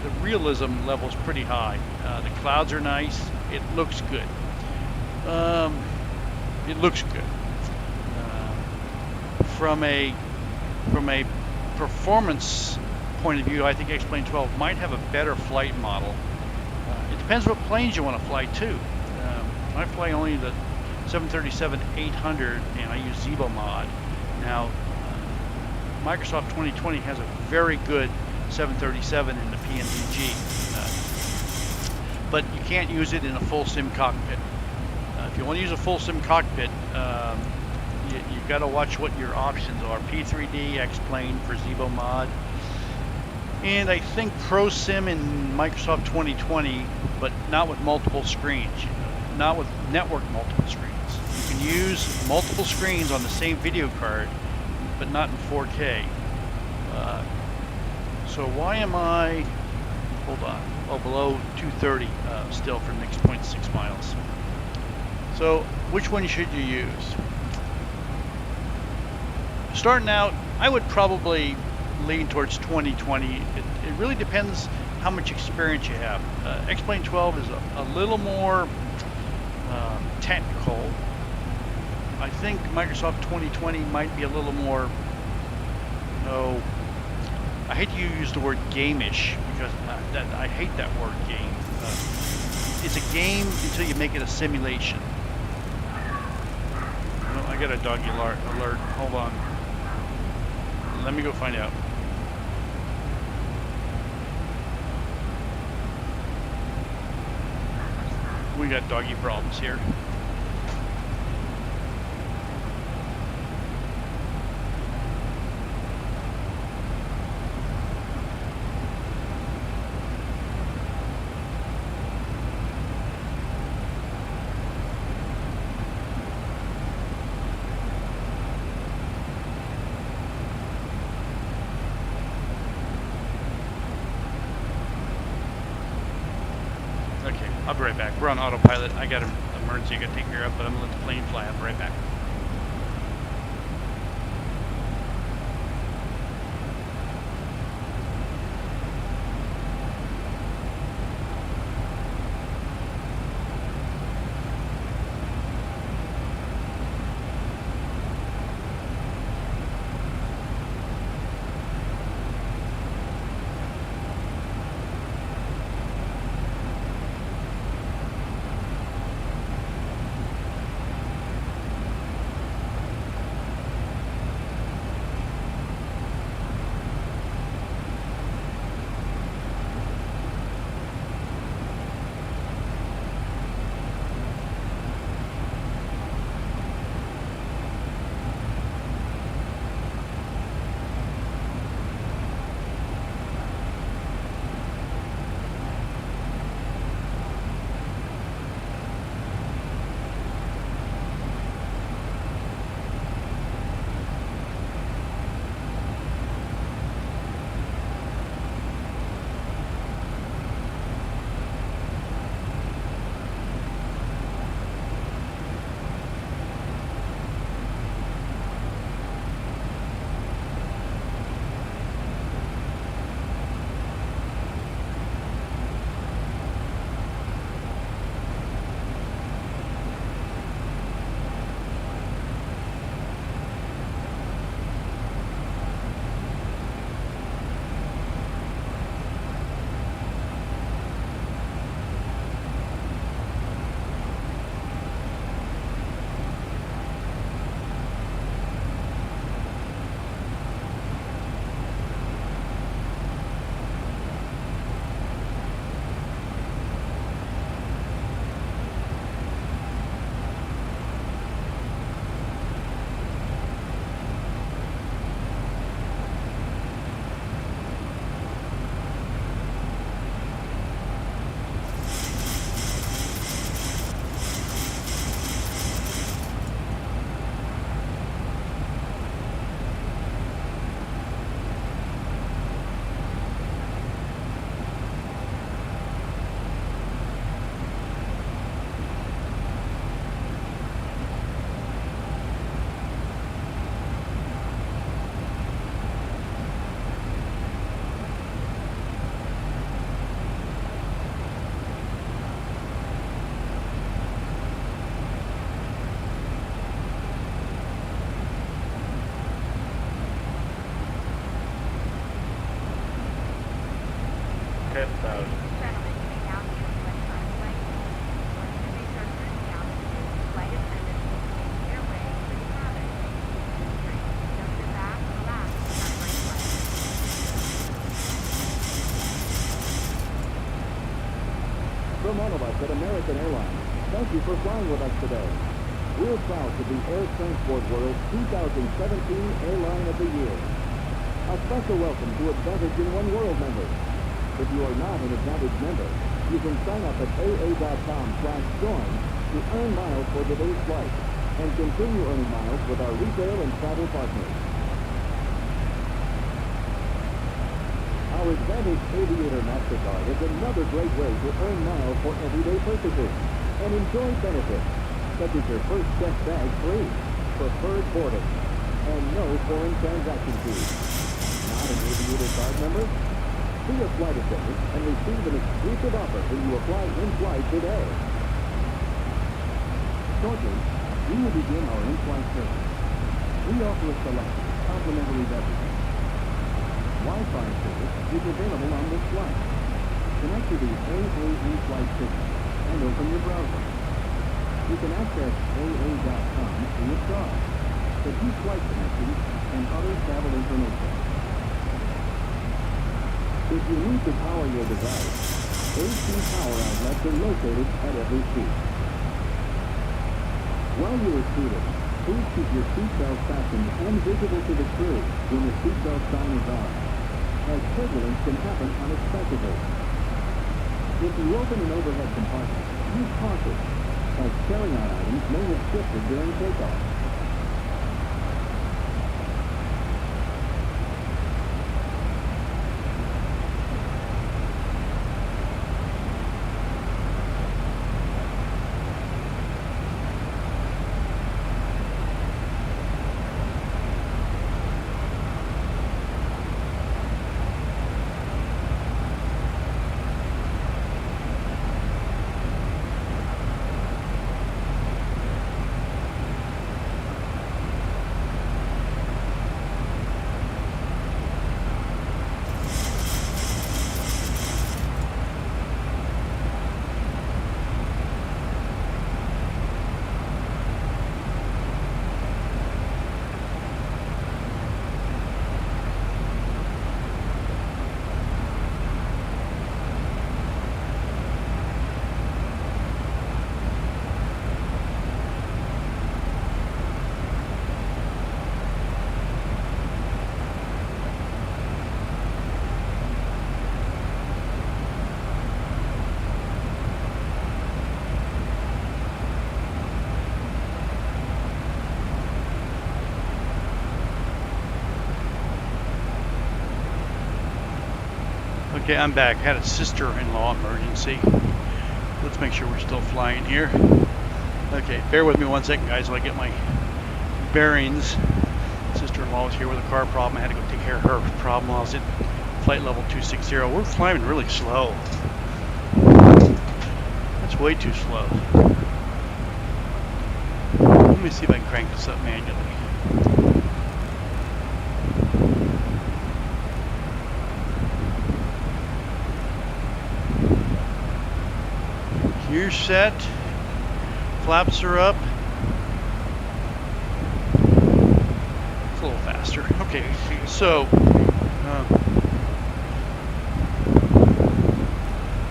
The realism level is pretty high. The clouds are nice. It looks good. It looks good. From a performance point of view, I think X-Plane 12 might have a better flight model. It depends what planes you want to fly too. I fly only the 737-800, and I use Zibomod. Now, Microsoft 2020 has a very good 737 in the PNDG, but you can't use it in a full sim cockpit. If you want to use a full sim cockpit, you've got to watch what your options are. P3D, X-Plane for Zibomod, and I think Pro Sim in Microsoft 2020, but not with multiple screens, not with network multiple screens. You can use multiple screens on the same video card, but not in 4K. So why am I, hold on, oh, below 230 still for the next 0.6 miles. So which one should you use? Starting out, I would probably lean towards 2020. It really depends how much experience you have. X-Plane 12 is a little more technical. I think Microsoft 2020 might be a little more, I hate to use the word game-ish, because I hate that word game. It's a game until you make it a simulation. Well, I got a doggy alert. Hold on. Let me go find out. We got doggy problems here. I'll be right back. We're on autopilot. I got an emergency I got to take care of, but I'm going to let the plane fly. I'll be right back. 10,000. Gentlemen, you may now use electronic flight mode. Once you reach our cruising altitude, flight attendants will take your way to the cabin. Don't sit back, relax, and have a great flight. From all of us at American Airlines, thank you for flying with us today. We're proud to be Air Transport World's 2017 Airline of the Year. A special welcome to Advantage in One World members. If you are not an Advantage member, you can sign up at aa.com/join to earn miles for today's flight and continue earning miles with our retail and travel partners. Our Advantage Aviator MasterCard is another great way to earn miles for everyday purchases and enjoy benefits, such as your first checked bag free, preferred boarding, and no foreign transaction fees. Not an Aviator card member? Be a flight attendant and receive an exclusive offer when you apply in-flight today. Shortly, we will begin our in-flight service. We offer a selection of complimentary beverages. Wi-Fi service is available on this flight. Connect to the AA in-flight system and open your browser. You can access AA.com free of charge to view flight connections and other travel information. If you need to power your device, AC power outlets are located at every seat. While you are seated, please keep your seatbelt fastened and visible to the crew when the seatbelt sign is on, as turbulence can happen unexpectedly. If you open an overhead compartment, use caution, as carry-on items may have shifted during takeoff. Okay, I'm back. Had a sister-in-law emergency. Let's make sure we're still flying here. Okay, bear with me 1 second, guys, while I get my bearings. Sister-in-law was here with a car problem. I had to go take care of her problem while I was at flight level 260. We're flying really slow. That's way too slow. Let me see if I can crank this up manually. Gear set, flaps are up. It's a little faster. Okay, so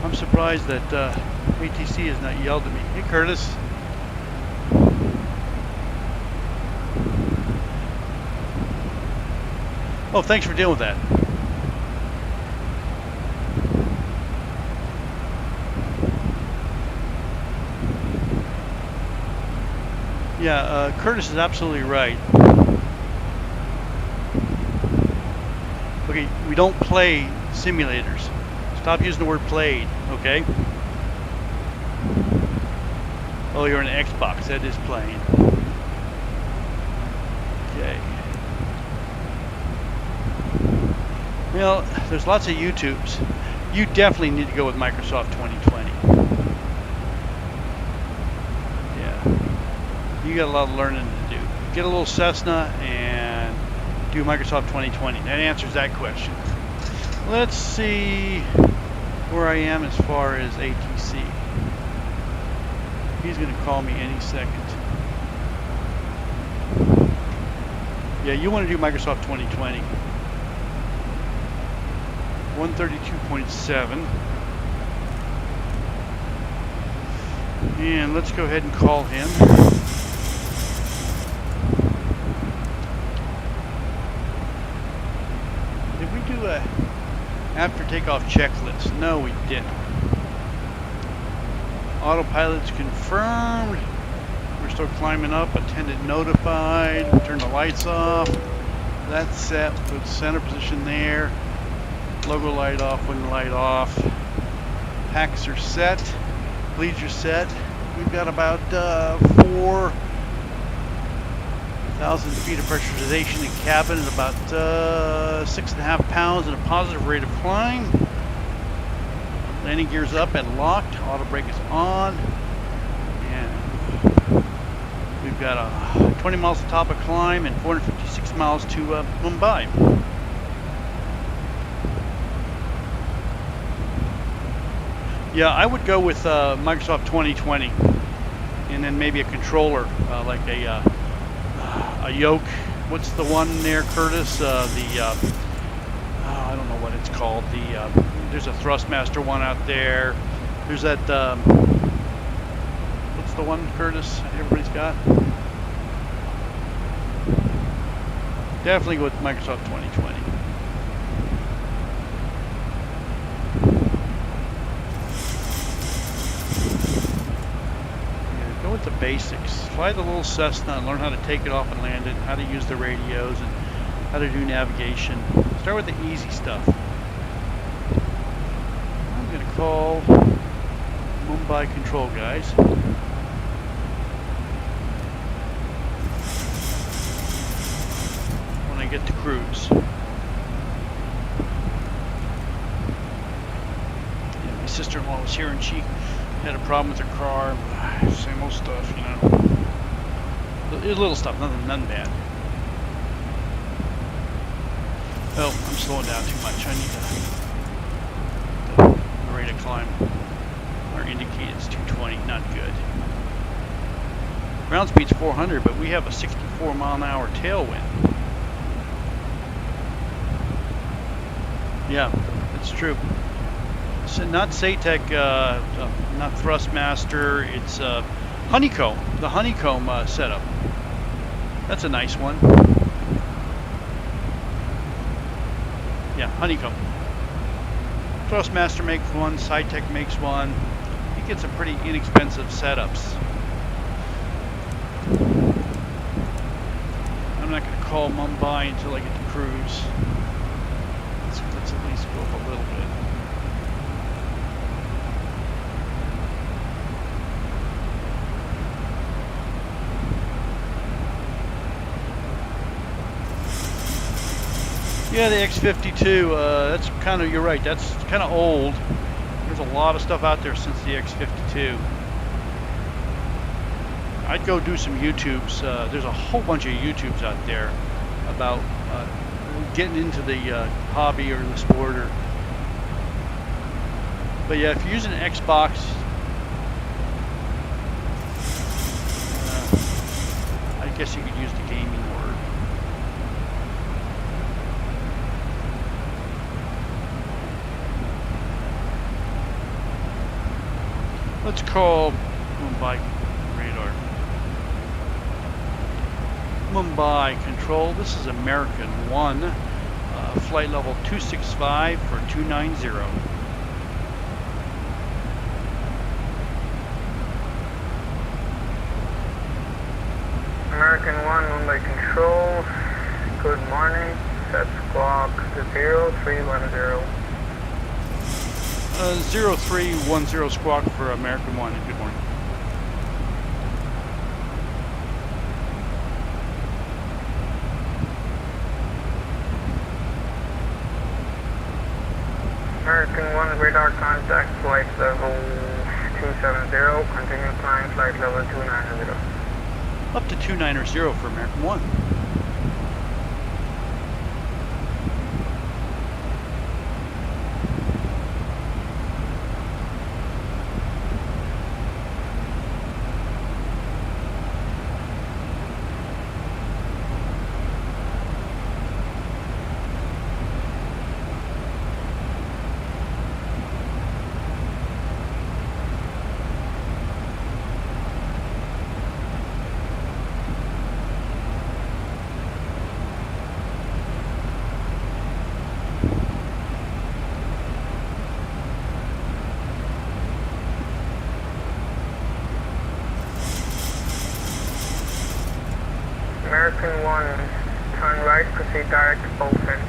I'm surprised that ATC has not yelled at me. Hey, Curtis. Oh, thanks for dealing with that. Yeah, Curtis is absolutely right. Okay, we don't play simulators. Stop using the word played, okay? Oh, you're an Xbox. That is playing. Okay. Well, there's lots of YouTubes. You definitely need to go with Microsoft 2020. You got a lot of learning to do. Get a little Cessna and do Microsoft 2020. That answers that question. Let's see. where I am as far as ATC. He's going to call me any second. Yeah, you want to do Microsoft 2020. 132.7. And let's go ahead and call him. Did we do a after takeoff checklist? No, we didn't. Autopilot's confirmed. We're still climbing up. Attendant notified. Turn the lights off. That's set. Put center position there. Logo light off. Wing light off. Packs are set. Bleeds are set. We've got about 4,000 feet of pressurization in cabin and about 6.5 pounds and a positive rate of climb. Landing gear's up and locked. Auto brake is on. And we've got 20 miles to top of climb and 456 miles to Mumbai. Yeah, I would go with Microsoft 2020, and then maybe a controller like a yoke. What's the one there, Curtis? I don't know what it's called. There's a Thrustmaster one out there. There's that. What's the one, Curtis? Everybody's got. Definitely go with Microsoft 2020. With the basics. Fly the little Cessna and learn how to take it off and land it, how to use the radios, and how to do navigation. Start with the easy stuff. I'm going to call Mumbai control guys. When I get to cruise. Yeah, my sister-in-law was here and she had a problem with her car. Same old stuff, you know. Little stuff, nothing bad. Oh, I'm slowing down too much. I need the rate of climb. Our indicated's 220, not good. Ground speed's 400, but we have a 64 mile an hour tailwind. Yeah, that's true. So not SATEC, not Thrustmaster, it's Honeycomb, the Honeycomb setup. That's a nice one. Yeah, Honeycomb. Thrustmaster makes one, SATEC makes one. You get some pretty inexpensive setups. I'm not going to call Mumbai until I get to cruise. Let's at least go up a little bit. Yeah, the X52, that's kind of, you're right, that's kind of old. There's a lot of stuff out there since the X52. I'd go do some YouTubes. There's a whole bunch of YouTubes out there about getting into the hobby or the sport. But yeah, if you're using an Xbox, I guess you could use the gaming word. Let's call Mumbai radar. Mumbai control. This is American 1, flight level 265 for 290. American 1, Mumbai control. Good morning. Set squawk 0310. 0310 squawk for American 1. Good morning. American 1 radar contact flight level 270. Continue climb flight level 290. Up to 290 for American 1. redirect Dolphin.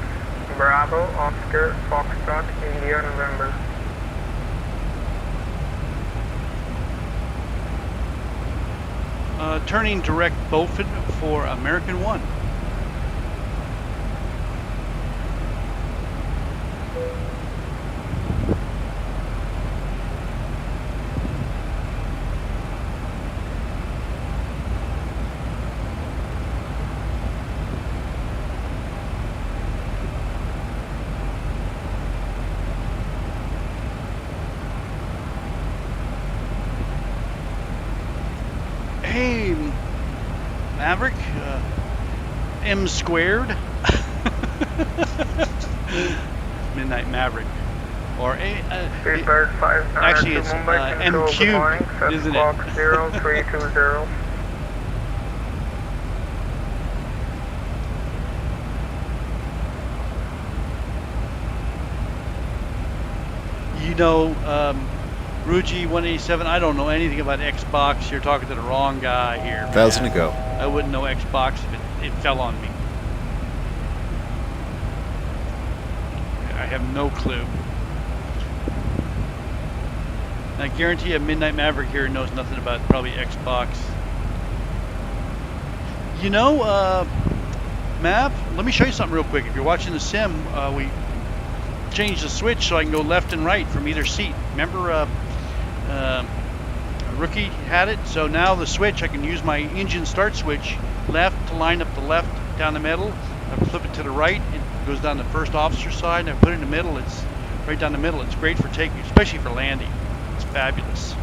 Bravo, Oscar, Foxtrot, India, November. Turning direct Beaufort for American 1. Hey, Maverick, M squared, Midnight Maverick, or Speedbird 5 actually to it's Mumbai M Control, good morning, cubed, set isn't clock it? 0320. You know, Ruji 187, I don't know anything about Xbox. You're talking to the wrong guy here. 1,000 to go. I wouldn't know Xbox if it fell on me. I have no clue. I guarantee a Midnight Maverick here knows nothing about probably Xbox. You know, Mav, let me show you something real quick. If you're watching the sim, we changed the switch so I can go left and right from either seat. Remember, Rookie had it, so now the switch, I can use my engine start switch left to line up the left down the middle. I flip it to the right, it goes down the first officer side, and I put it in the middle, it's right down the middle. It's great for taking, especially for landing. It's fabulous.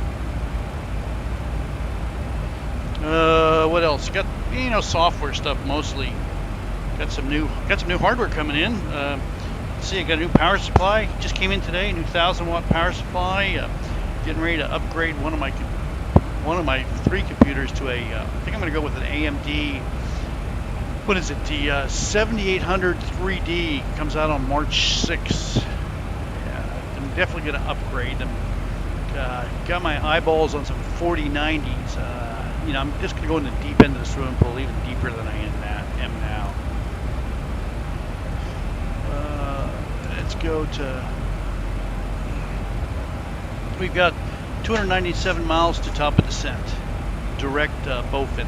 What else? Got, you know, software stuff mostly. Got some new hardware coming in. See, I got a new power supply. Just came in today, a new 1,000-watt power supply. Getting ready to upgrade one of my 3 computers to a. I think I'm going to go with an AMD. What is it? The 7800 3D comes out on March 6th. Yeah, I'm definitely going to upgrade them. Got my eyeballs on some 4090s. You know, I'm just going to go in the deep end of the swimming pool, even deeper than I am now. Let's go to. We've got 297 miles to top of descent. Direct Beaufort.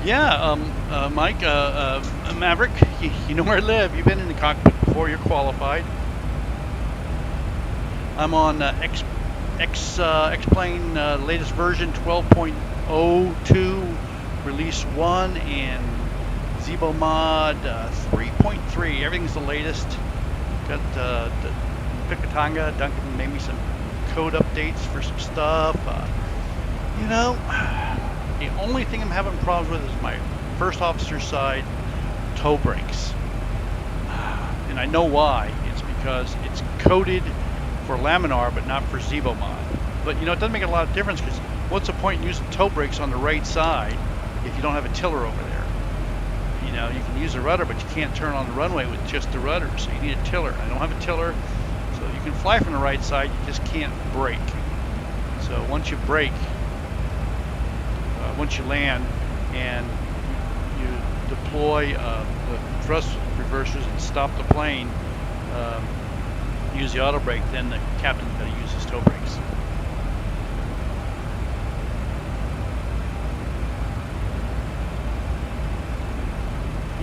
Yeah, Mike, Maverick, you know where I live. You've been in the cockpit before. You're qualified. I'm on X-Plane latest version 12.02, release 1, and Zibomod 3.3. Everything's the latest. Got the Pikatanga. Duncan made me some code updates for some stuff. You know, the only thing I'm having problems with is my first officer side toe brakes. And I know why. It's because it's coded for laminar but not for Zibomod. But you know, it doesn't make a lot of difference, because what's the point in using toe brakes on the right side if you don't have a tiller over there? You know, you can use a rudder, but you can't turn on the runway with just the rudder, so you need a tiller. I don't have a tiller, so you can fly from the right side, you just can't brake. So once you brake, once you land and you deploy the thrust reversers and stop the plane, use the auto brake, then the captain's got to use his toe brakes.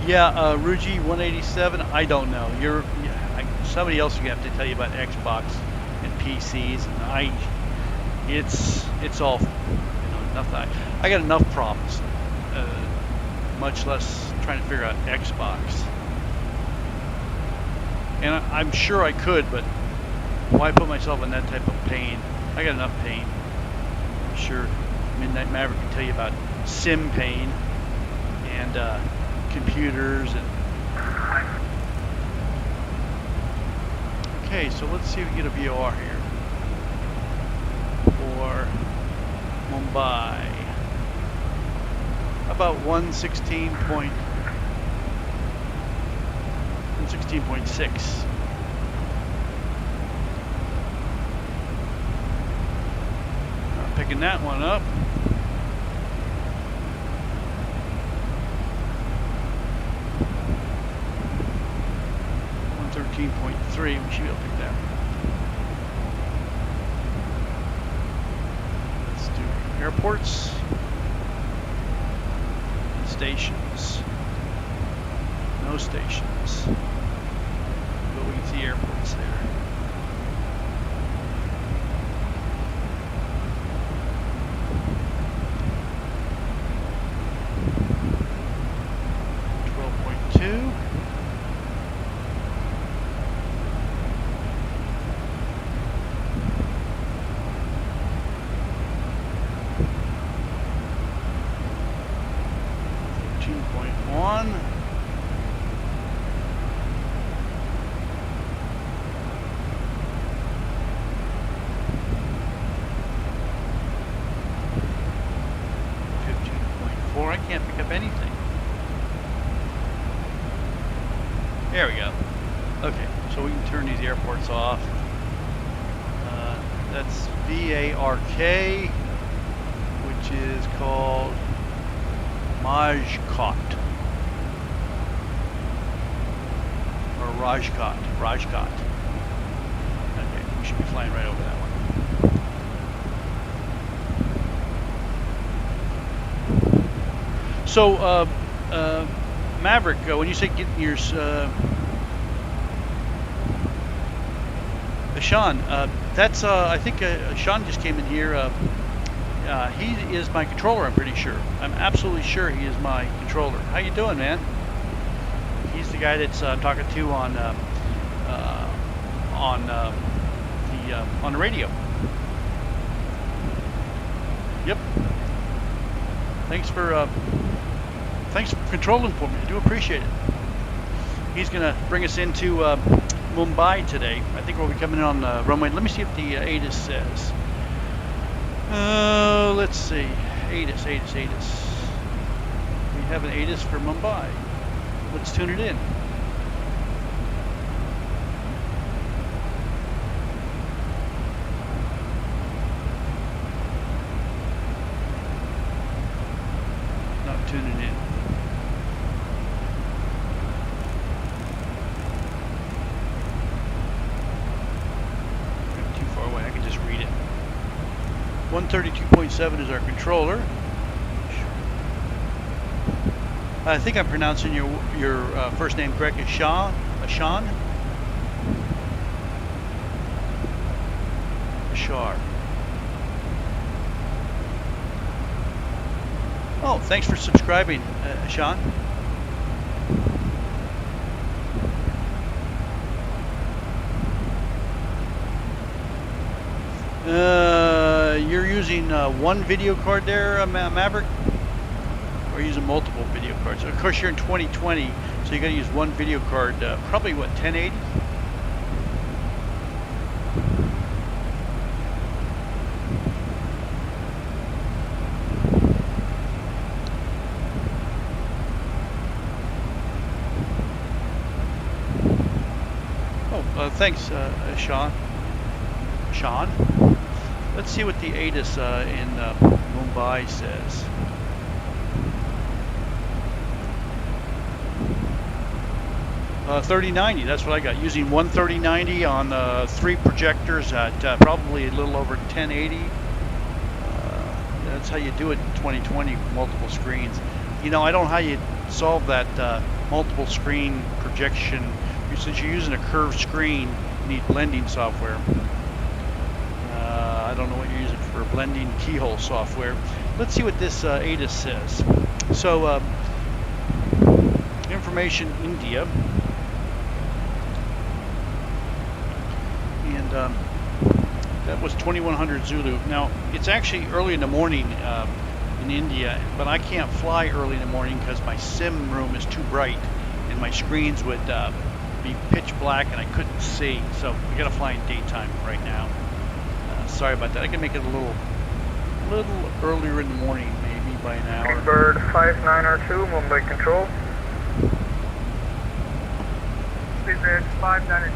Yeah, Ruji 187. I don't know. Somebody else will have to tell you about Xbox and PCs, and it's all, you know, nothing. I got enough problems, much less trying to figure out Xbox. And I'm sure I could, but why put myself in that type of pain? I got enough pain. I'm sure Midnight Maverick can tell you about sim pain and computers and. Okay, so let's see if we can get a VOR here for Mumbai. About 116. 116.6. Picking that one up. 113.3. We should be able to pick that. Let's do airports, stations. No stations, but we can see airports there. I can't pick up anything. There we go. Okay, so we can turn these airports off. That's VARK, which is called Majkot. Or Rajkot. Rajkot. Okay, we should be flying right over that one. So, Maverick, when you say getting your, Sean, that's, I think Sean just came in here. He is my controller, I'm pretty sure. I'm absolutely sure he is my controller. How you doing, man? He's the guy that's talking to on the radio. Yep. Thanks for controlling for me. I do appreciate it. He's gonna bring us into Mumbai today. I think we'll be coming in on the runway. Let me see if the ATIS says. Let's see. ATIS. We have an ATIS for Mumbai. Let's tune it in. Not tuning in. Too far away. I can just read it. 132.7 is our controller. I think I'm pronouncing your first name correct. Is Sean? Sean? Ashar. Oh, thanks for subscribing, Sean. You're using one video card there, Maverick? Or using multiple video cards? Of course, you're in 2020, so you got to use one video card. Probably what, 1080? Oh, thanks, Sean. Sean? Let's see what the ATIS in Mumbai says. 3090, that's what I got. Using one 3090 on 3 projectors at probably a little over 1080. That's how you do it in 2020 with multiple screens. You know, I don't know how you solve that multiple screen projection. Since you're using a curved screen, you need blending software. I don't know what you're using for blending keyhole software. Let's see what this ATIS says. So, information India. And that was 2100 Zulu. Now, it's actually early in the morning in India, but I can't fly early in the morning because my sim room is too bright and my screens would be pitch black and I couldn't see. So we gotta fly in daytime right now. Sorry about that. I can make it a little earlier in the morning, maybe by an hour. Bird 5902, Mumbai Control. Speedbird 592.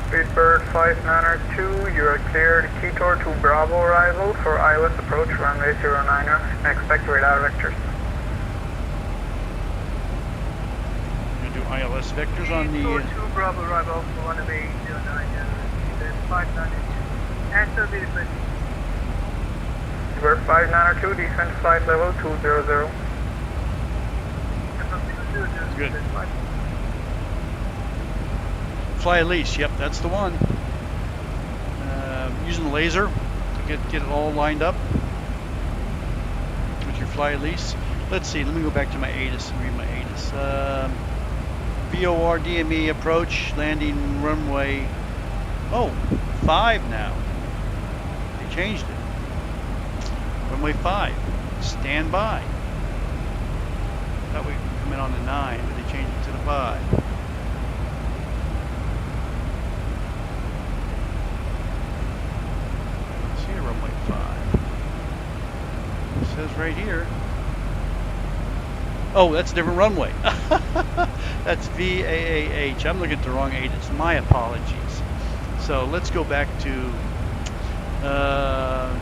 Speedbird 592, you are cleared Ketor to Bravo arrival for ILS approach runway 09er. Expect radar vectors. You do ILS vectors on the. Ketor to Bravo arrival for runway 09er. Speedbird 592. Answer the request. Speedbird 592, descent flight level 200. Good. Fly lease, yep, that's the one. Using the laser to get it all lined up with your fly lease. Let's see, let me go back to my ATIS and read my ATIS. VOR DME approach, landing runway, 5 now. They changed it. Runway 5, stand by. Thought we'd come in on the 9, but they changed it to the 5. See the runway 5. It says right here. Oh, that's a different runway. That's VAAH. I'm looking at the wrong ATIS. My apologies. So let's go back to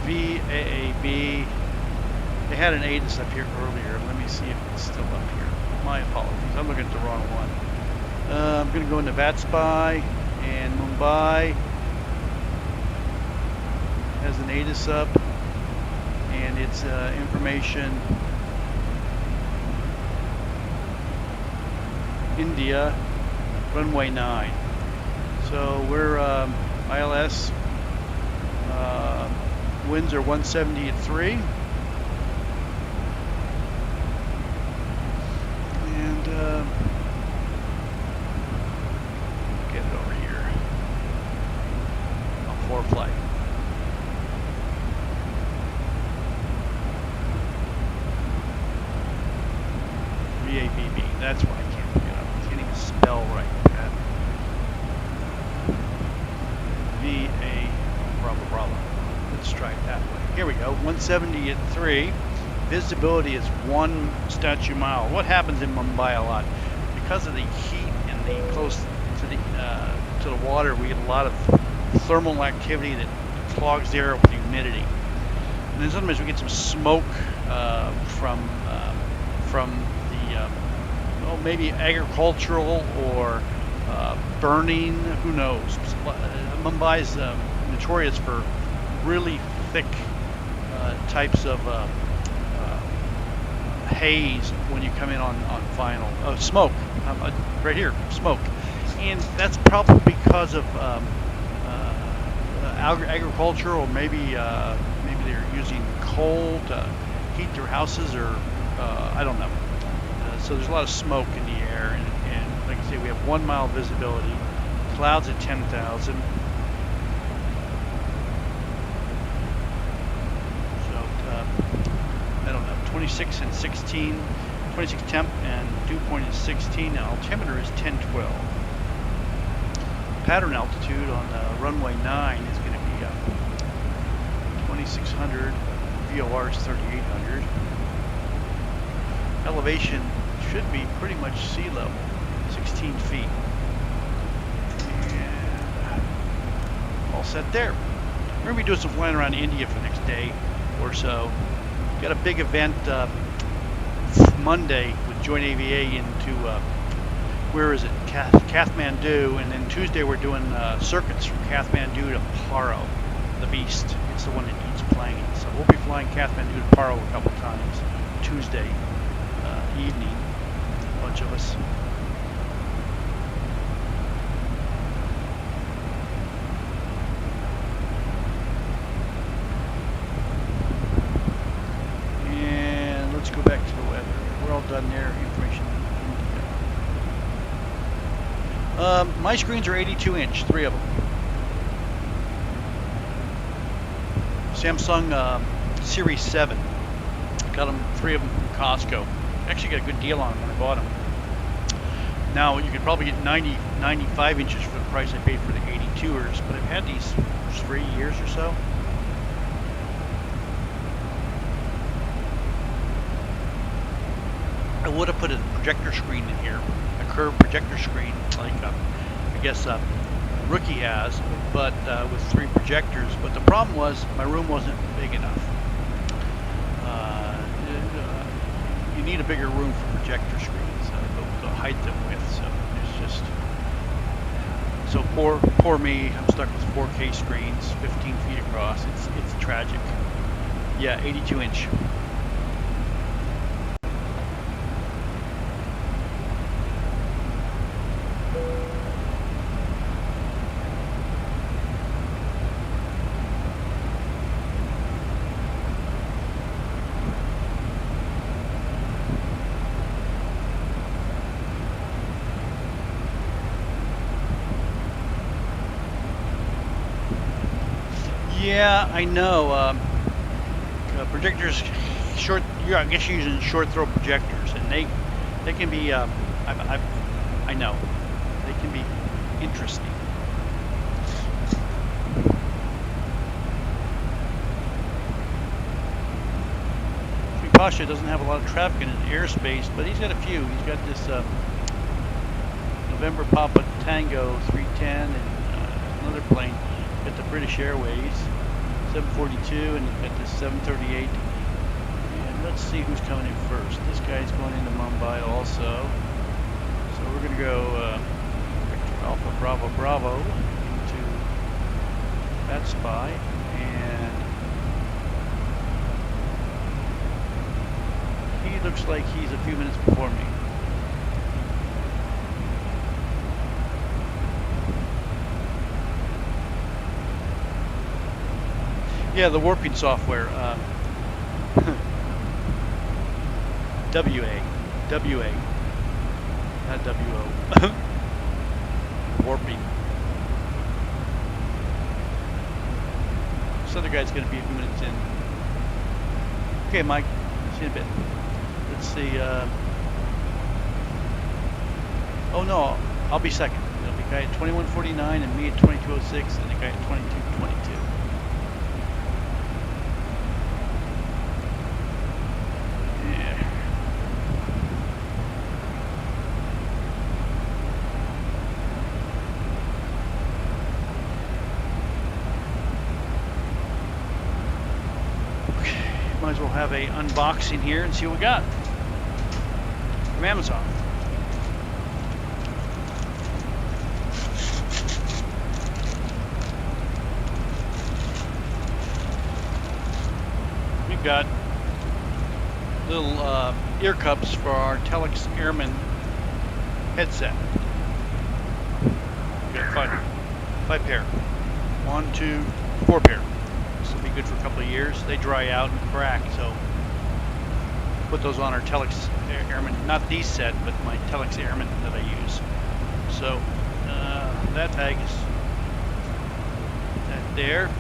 VAAB. They had an ATIS up here earlier. Let me see if it's still up here. My apologies. I'm looking at the wrong one. I'm going to go into VATSIM and Mumbai has an ATIS up, and it's information India runway 9. So we're ILS winds are 170 at 3. And get it over here on 4 flight. VABB, that's why I can't figure it out. I can't even spell right. VA Bravo. Let's try it that way. Here we go, 170 at 3. Visibility is 1 statute mile. What happens in Mumbai a lot? Because of the heat and the close to the water, we get a lot of thermal activity that clogs the air with humidity. And then sometimes we get some smoke from the maybe agricultural or burning. Who knows? Mumbai is notorious for really thick types of haze when you come in on final. Smoke, right here, smoke. And that's probably because of agriculture, or maybe they're using coal to heat their houses, or I don't know. So there's a lot of smoke in the air, and like I say, we have 1 mile visibility, clouds at 10,000. I don't know, 26 and 16, 26 temp and dew point is 16, and altimeter is 1012. Pattern altitude on runway 9 is going to be 2600, VOR is 3800. Elevation should be pretty much sea level, 16 feet. And all set there. We're going to be doing some flying around India for the next day or so. Got a big event Monday with Joint AVA into where is it? Kathmandu, and then Tuesday we're doing circuits from Kathmandu to Paro, the Beast. It's the one that needs playing. So we'll be flying Kathmandu to Paro a couple times Tuesday evening, a bunch of us. Let's go back to the weather. We're all done there. Information. My screens are 82-inch, 3 of them. Samsung Series 7. Got them, 3 of them from Costco. Actually got a good deal on them when I bought them. Now you could probably get 95 inches for the price I paid for the 82ers, but I've had these for 3 years or so. I would have put a projector screen in here, a curved projector screen, like I guess Rookie has, but with 3 projectors. But the problem was my room wasn't big enough. You need a bigger room for projector screens, the height and width. So it's just so poor me. I'm stuck with 4K screens, 15 feet across. It's tragic. Yeah, 82 inch. Yeah, I know. Projectors, I guess you're using short throw projectors, and they can be. I know, they can be interesting. Pasha doesn't have a lot of traffic in his airspace, but he's got a few. He's got this November Papa Tango 310 and another plane. Got the British Airways 742, and you've got this 738. And let's see who's coming in first. This guy's going into Mumbai also. So we're going to go Alpha Bravo Bravo into VATSIM, and he looks like he's a few minutes before me. Yeah, the warping software. WA, not WO. Warping. This other guy's going to be a few minutes in. Okay, Mike. See you in a bit. Let's see. Oh no, I'll be second. There'll be a guy at 2149 and me at 2206 and the guy at 2222. Might as well have a unboxing here and see what we got from Amazon. We've got little ear cups for our Telex Airman headset. We've got five pair. 1, 2, 4 pair. This will be good for a couple of years. They dry out and crack, so put those on our Telex Airman. Not these set, but my Telex Airman that I use. So that bag is that there.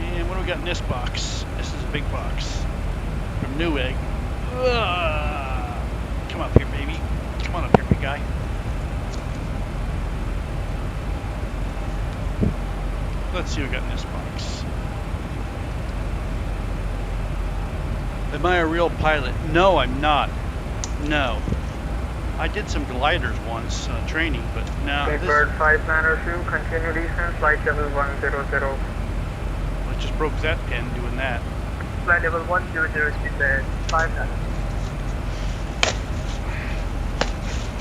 And what do we got in this box? This is a big box from Newegg. Come up here, baby. Come on up here, big guy. Let's see what we got in this box. Am I a real pilot? No, I'm not. No. I did some gliders once, training, but now. Bird 592, continue descent, flight level 100. I just broke that pin doing that. Flight level 100, speed bed 590.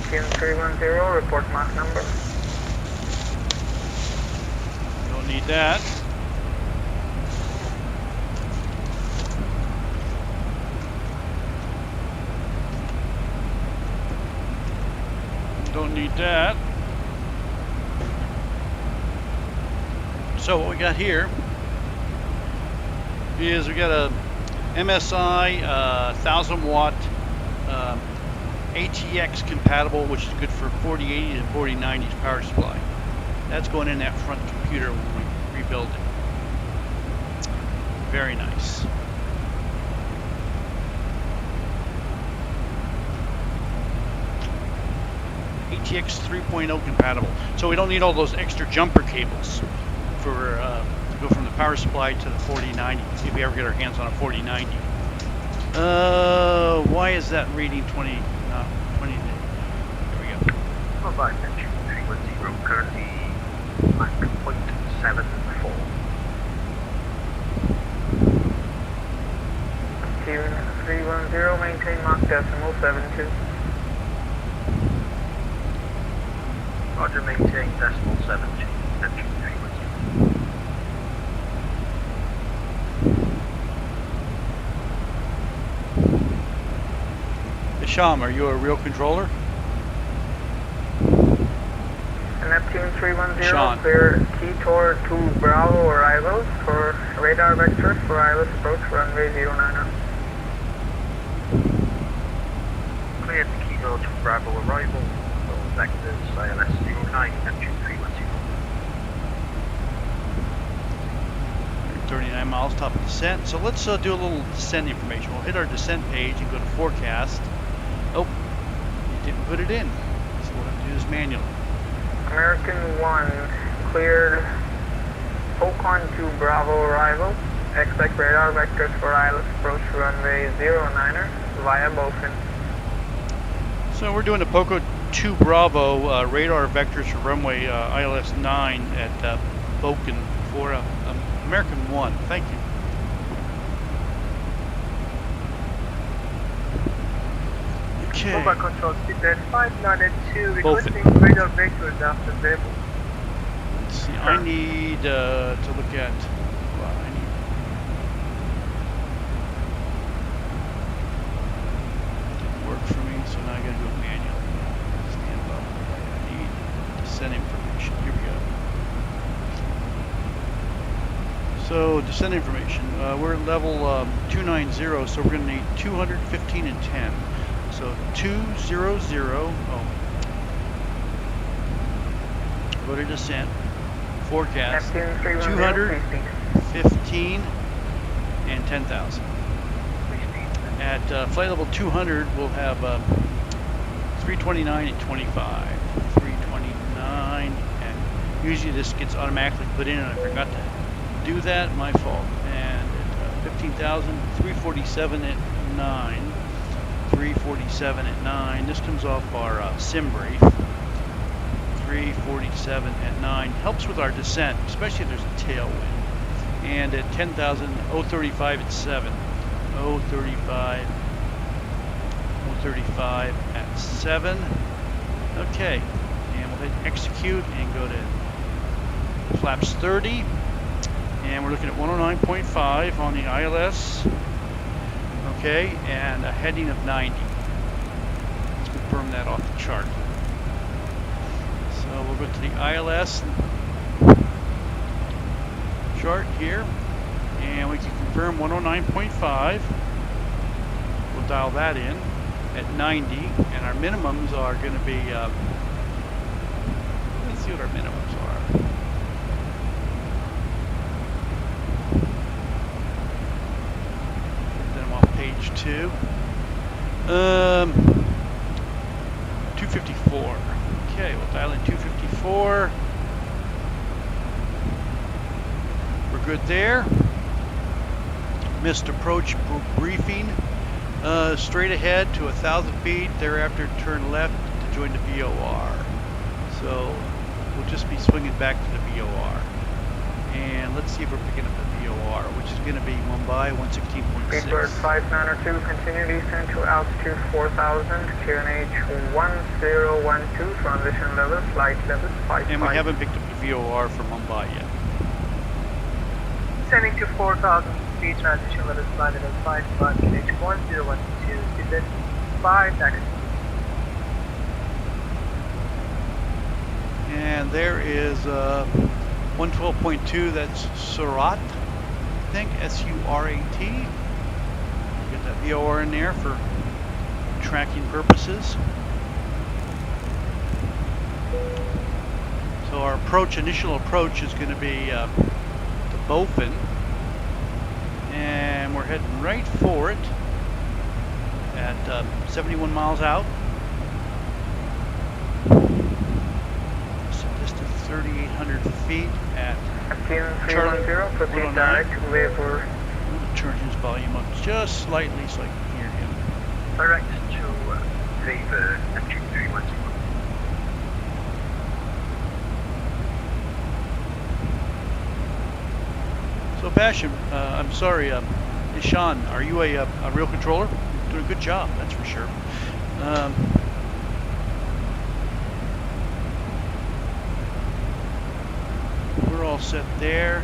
Team 310, report Mach number. Don't need that. Don't need that. So what we got here is we got a MSI 1000 watt ATX compatible, which is good for 4080 and 4090's power supply. That's going in that front computer when we rebuild it. Very nice. ATX 3.0 compatible. So we don't need all those extra jumper cables for to go from the power supply to the 4090 if we ever get our hands on a 4090. Why is that reading 20? No, 20. There we go. Mumbai, attention 310, currently Mach 0.74. Tune 310, maintain Mach 0.72. Roger, maintain 0.72. Attention 310. Isham, are you a real controller? Neptune 310, Sean. clear Keytor to Bravo arrival for radar vectors for ILS approach runway 09. Cleared Keytor to Bravo arrival for vectors ILS 09, Neptune 310. 39 miles, top of descent. So let's do a little descent information. We'll hit our descent page and go to forecast. Oh, it didn't put it in. So we'll have to do this manually. American 1, cleared Ocon to Bravo arrival. Expect radar vectors for ILS approach runway 09er via Bofin. So we're doing the Poco 2 Bravo radar vectors for runway ILS 9 at Boken for American 1. Thank you. Okay. Mumbai control, seatbelt 592, Bofin. requesting radar vectors after Bebo. Let's see. I need to look at. Well, I need. Didn't work for me, so now I got to do it manually. Stand by. I need descent information. Here we go. So descent information. We're at level 290, so we're going to need 215 and 10. So 200. Oh. Go to descent. Forecast. 215 and 10,000. At flight level 200, we'll have 329 and 25. 329, and usually this gets automatically put in, and I forgot to do that. My fault. And at 15,000, 347 at 9. 347 at 9. This comes off our sim brief. 347 at 9 helps with our descent, especially if there's a tailwind. And at 10,000, 035 at 7. 035 at 7. Okay, and we'll hit execute and go to flaps 30. And we're looking at 109.5 on the ILS. Okay, and a heading of 90. Let's confirm that off the chart. So we'll go to the ILS chart here, and we can confirm 109.5. We'll dial that in at 90, and our minimums are going to be, let's see what our minimums are. Page 2. 254. Okay, we'll dial in 254. We're good there. Missed approach briefing. Straight ahead to 1,000 feet. Thereafter, turn left to join the VOR. So we'll just be swinging back to the VOR. And let's see if we're picking up the VOR, which is going to be Mumbai 116.6. Speedbird 592, continue descent to altitude 4,000, QNH 1012, transition level, flight level 55. And we haven't picked up the VOR for Mumbai yet. Descending to 4,000 feet, transition level, flight level 55, QNH 1012, speedbird 5 taxi. And there is 112.2, that's Surat, I think, S-U-R-A-T. Get that VOR in there for tracking purposes. So our initial approach is going to be to Bofin. And we're heading right for it at 71 miles out. 3,800 feet at Neptune 310, proceed direct to way for turn his volume up just slightly so I can hear him. Direct to Viva entry 310. So Basham, I'm sorry, Ishan, are you a real controller? You're doing a good job, that's for sure. We're all set there.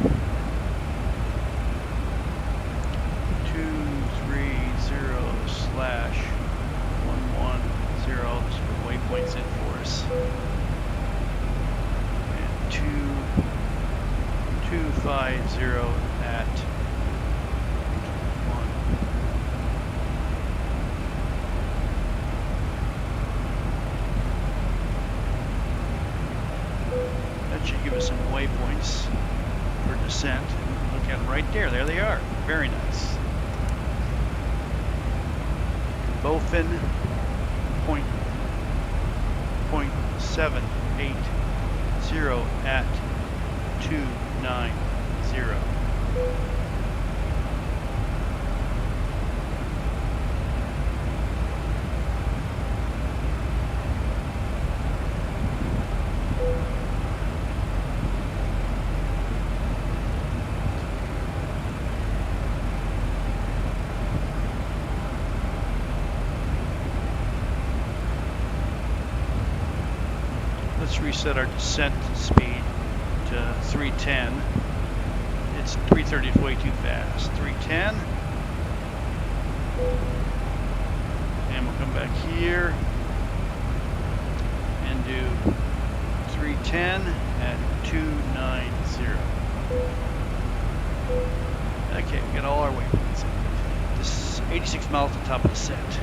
230/110. This is put waypoints in for us. And 250 at 1. That should give us some waypoints for descent. Look at them right there. There they are. Very nice. Bowfin .780 at 290. Let's reset our descent speed to 310. It's 330 is way too fast. 310. And we'll come back here and do 310 at 290. Okay, we got all our waypoints. This is 86 miles to the top of the descent.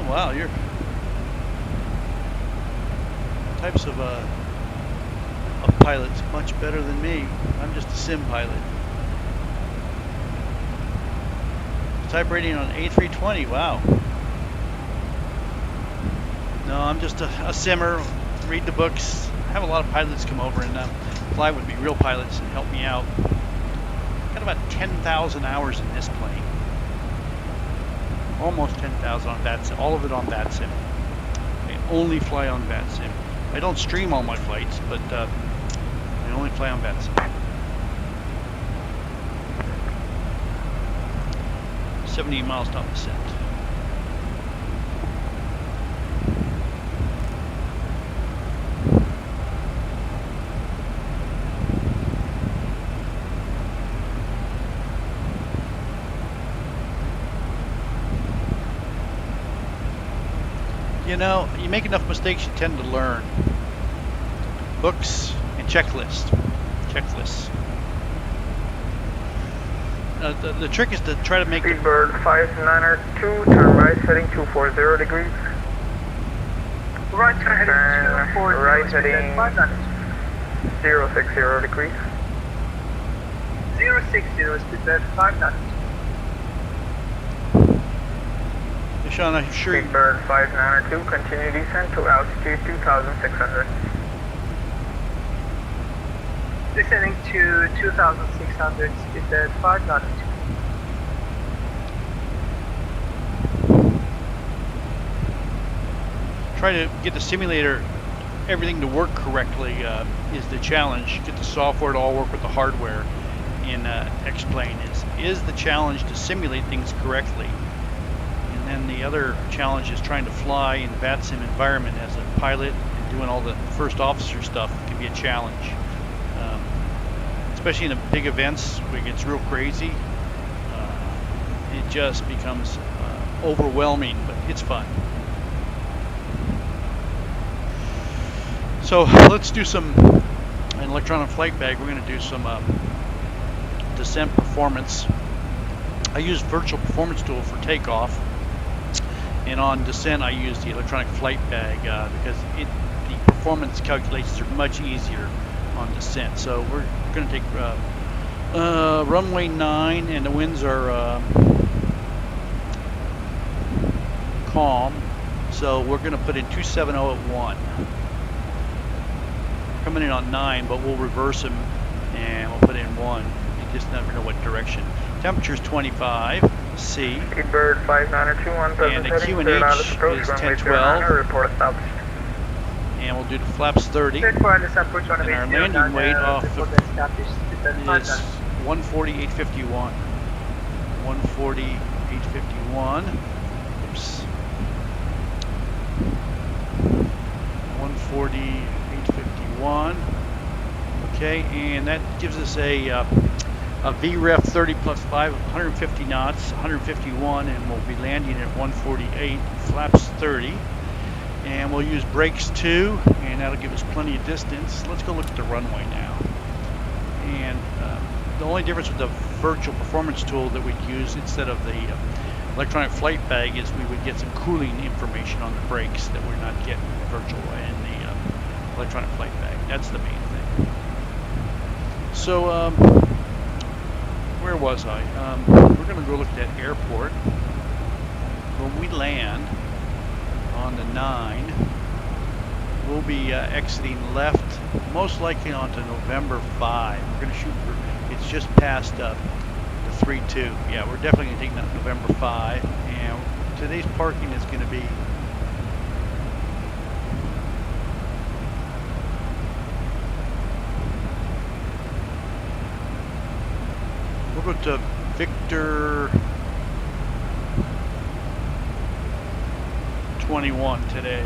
Wow, you're types of pilots much better than me. I'm just a sim pilot. Type rating on A320. Wow. No, I'm just a simmer. Read the books. I have a lot of pilots come over and fly with me, real pilots, and help me out. Got about 10,000 hours in this plane. Almost 10,000 on VATSIM, all of it on VATSIM. I only fly on VATSIM. I don't stream all my flights, but I only fly on VATSIM. 78 miles top descent. You know, you make enough mistakes, you tend to learn. Books and checklists. The trick is to try to make the Speedbird 592, turn right heading 240 degrees. Right turn heading 240. Right heading 060 degrees. 060, speedbird 592. Sean, I'm sure you... Speedbird 592, continue descent to altitude 2,600. Descending to 2,600, speedbird 592. Try to get the simulator, everything to work correctly is the challenge. Get the software to all work with the hardware in X-Plane is the challenge to simulate things correctly. And the other challenge is trying to fly in VATSIM environment as a pilot and doing all the first officer stuff can be a challenge. Especially in the big events where it gets real crazy. It just becomes overwhelming, but it's fun. So let's do some, in electronic flight bag, we're going to do some descent performance. I use virtual performance tool for takeoff. And on descent, I use the electronic flight bag because the performance calculations are much easier on descent. So we're going to take runway 9, and the winds are calm, so we're going to put in 270 at 1. Coming in on 9, but we'll reverse him and we'll put in 1. You just never know what direction. Temperature's 25 C. Speedbird 5921, And the QNH is 1012. Report established. And we'll do the flaps 30. And our landing weight off is 140,851. 140,851. Oops. 140,851. Okay, and that gives us a VREF 30 plus 5, 150 knots, 151, and we'll be landing at 148, flaps 30. And we'll use brakes 2, and that'll give us plenty of distance. Let's go look at the runway now. And the only difference with the virtual performance tool that we'd use instead of the electronic flight bag is we would get some cooling information on the brakes that we're not getting virtual in the electronic flight bag. That's the main thing. So, where was I? We're going to go look at that airport. When we land on the 9, we'll be exiting left, most likely onto November 5. We're going to shoot for, it's just past the 3-2. Yeah, we're definitely going to take that November 5. And today's parking is going to be we'll go to Victor 21 today.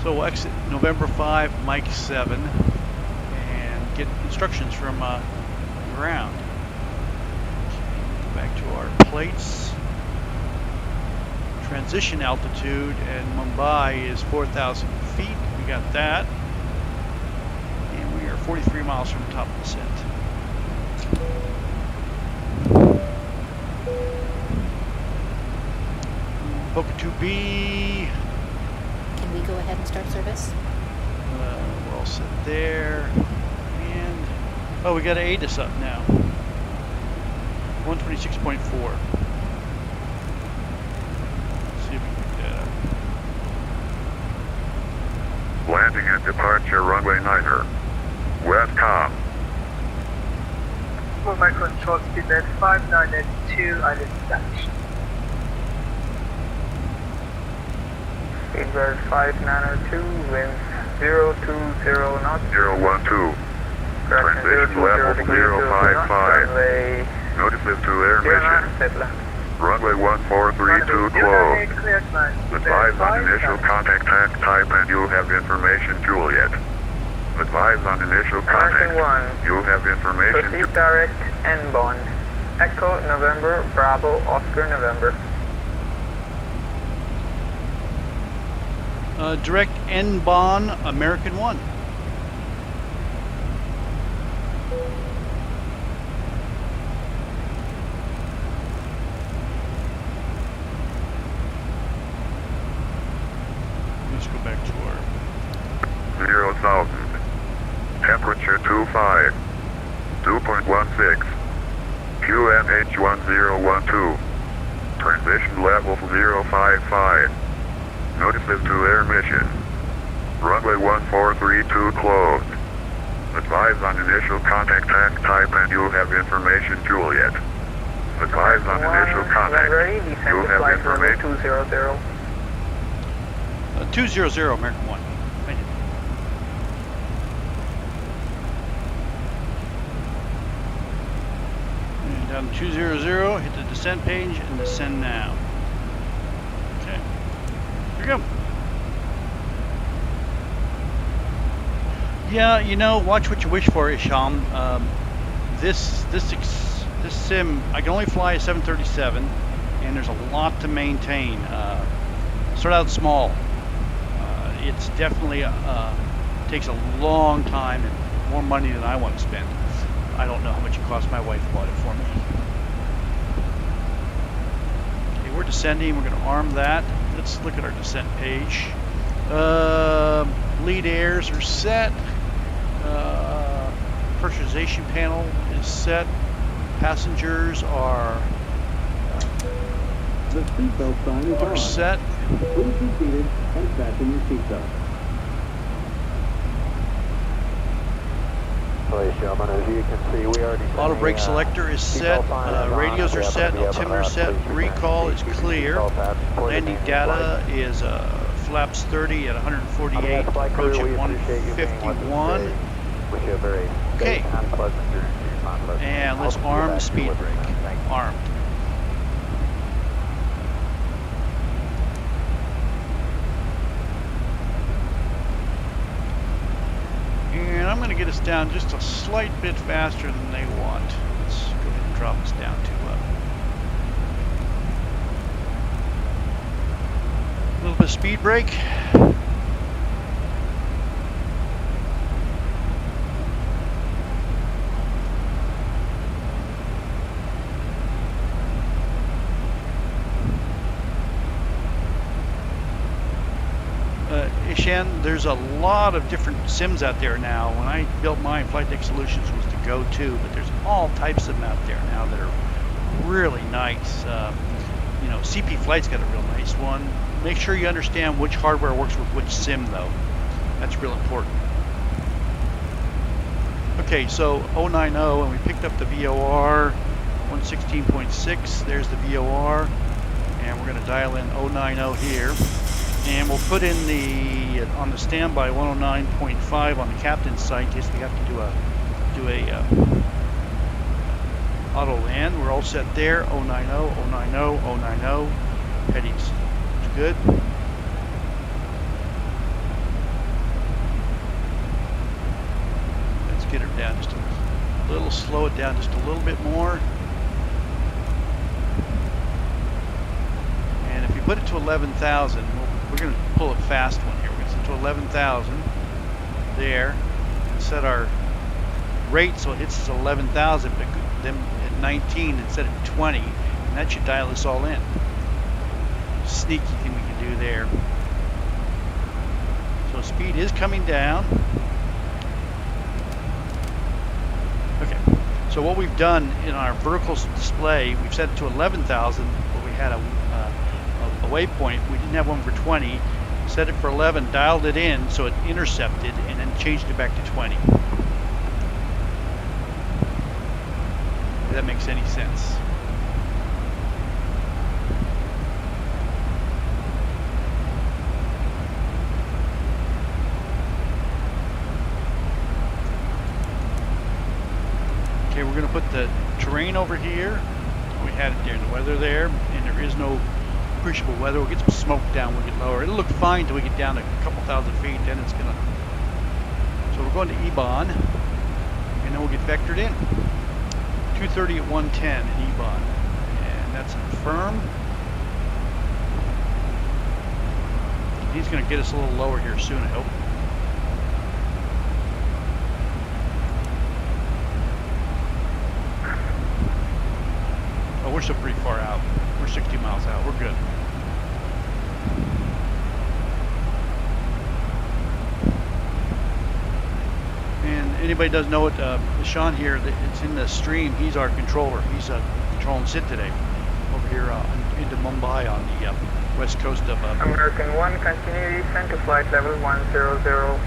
So we'll exit November 5, Mike 7, and get instructions from ground. Go back to our plates. Transition altitude in Mumbai is 4,000 feet. We got that. And we are 43 miles from the top of the descent. Boca 2B. Can we go ahead and start service? We're all set there. And, oh, we got to ATIS up now. 126.4. Let's see if we can get that up. Landing at departure runway 9er. Westcom. Mumbai control speed at 5982, island established. Speedbird 5902, winds 020 knots. 012. Transition level 055. Notices to air mission. Runway 1432 closed. Advise on initial contact type and you'll have information Juliet. Advise on initial contact. You'll have information. Proceed direct N-bond. Echo November, Bravo, Oscar November. Direct N-Bon, American 1. Let's go back to our 0,000. Temperature 25. 2.16. QNH 1012. Transition level 055. Notices to air mission. Runway 1432 closed. Advise on initial contact type and you'll have information Juliet. Advise on initial contact. You'll have information 200. 200 American 1. Thank you. And down to 200, hit the descent page and descend now. Okay. Here we go. Yeah, you know, watch what you wish for, Isham. This sim, I can only fly a 737, and there's a lot to maintain. Start out small. It's definitely takes a long time and more money than I want to spend. I don't know how much it cost. My wife bought it for me. Okay, we're descending. We're going to arm that. Let's look at our descent page. Lead airs are set. Pressurization panel is set. Passengers are The seatbelt sign is are on. set. Please be seated and fasten your seatbelt. Ladies and gentlemen, as you can see, we already Auto brake selector is set. Radios are set. Altimeter set. Recall is clear. Landing data is flaps 30 at 148. Approach at 151. Okay. And let's arm the speed brake. Armed. And I'm going to get us down just a slight bit faster than they want. Let's go ahead and drop us down to a little bit of speed brake. Ishan, there's a lot of different sims out there now. When I built mine, Flight Deck Solutions was the go-to, but there's all types of them out there now that are really nice. You know, CP Flight's got a real nice one. Make sure you understand which hardware works with which sim, though. That's real important. Okay, so 090, and we picked up the VOR 116.6. There's the VOR, and we're going to dial in 090 here. And we'll put in the on the standby 109.5 on the captain's side in case we have to do a auto land. We're all set there. 090, 090, 090. Headings. It's good. Let's get her down just a little. Slow it down just a little bit more. And if you put it to 11,000, we're going to pull a fast one here. We're going to set to 11,000 there and set our rate so it hits us 11,000, but then at 19 instead of 20, and that should dial us all in. Sneaky thing we can do there. So speed is coming down. Okay, so what we've done in our vertical display, we've set it to 11,000, but we had a waypoint. We didn't have one for 20. Set it for 11, dialed it in so it intercepted, and then changed it back to 20. If that makes any sense. Okay, we're going to put the terrain over here. We had it there, the weather there, and there is no appreciable weather. We'll get some smoke down, we'll get lower. It'll look fine till we get down to a couple thousand feet, then it's gonna. So we're going to EBON, and then we'll get vectored in. 230 at 110 in EBON, and that's confirmed. He's gonna get us a little lower here soon, I hope. Oh, we're still pretty far out. We're 60 miles out. We're good. And anybody doesn't know it, Sean here, it's in the stream. He's our controller. He's controlling SIT today over here into Mumbai on the west coast of... American 1, continue descent to flight level 100.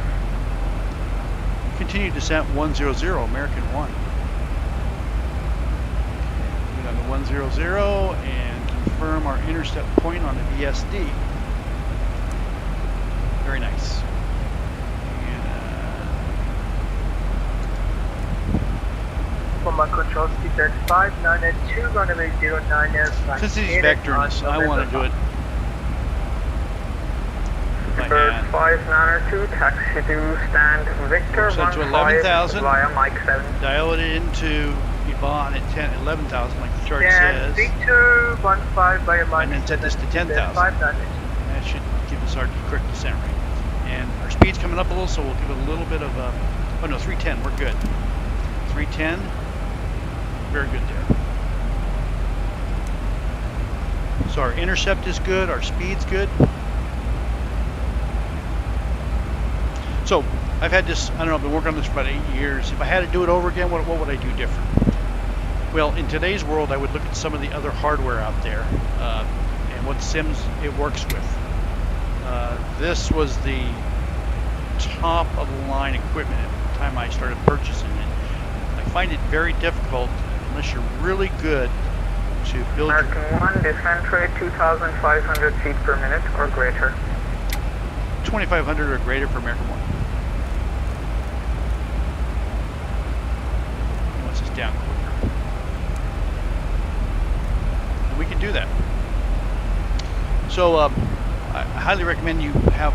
Continue descent 100, American 1. Get on the 100 and confirm our intercept point on the VSD. Very nice. For my control speed at 5982, runway 09 is since he's vectoring, I want to do it by hand. 5902, taxi to stand Victor, set to 11,000, via Mike 7. dial it into EBON at 11,000 like the chart Stand says. Victor, 15 via Mike And then set this to 10,000. That should give us our correct descent rate. And our speed's coming up a little, so we'll give it a little bit of a... Oh no, 310, we're good. 310, very good there. So our intercept is good, our speed's good. So I've had this, I don't know, I've been working on this for about 8 years. If I had to do it over again, what would I do different? Well, in today's world, I would look at some of the other hardware out there. and what sims it works with. This was the top of the line equipment at the time I started purchasing it. I find it very difficult, unless you're really good, to build American 1, descent rate 2,500 feet per minute or greater. 2,500 or greater for American 1. He wants us down quicker. And we can do that. So I highly recommend you have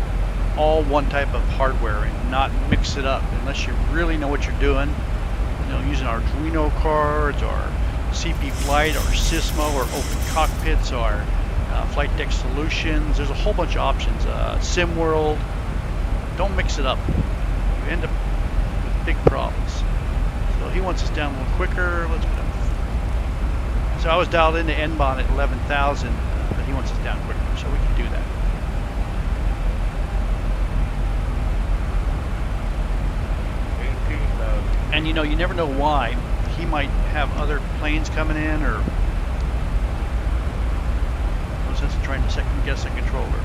all one type of hardware and not mix it up unless you really know what you're doing. You know, using Arduino cards or CP Flight or Sysmo or Open Cockpits or Flight Deck Solutions. There's a whole bunch of options. SimWorld. Don't mix it up. You end up with big problems. So he wants us down a little quicker. Let's go. So I was dialed into NBON at 11,000, but he wants us down quicker, so we can do that. And you know, you never know why. He might have other planes coming in, or no sense in trying to second guess a controller.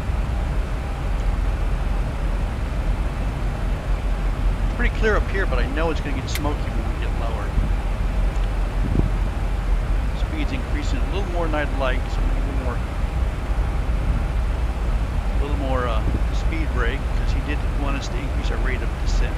It's pretty clear up here, but I know it's going to get smoky when we get lower. Speed's increasing a little more than I'd like, so I'm going to a little more speed brake, because he did want us to increase our rate of descent.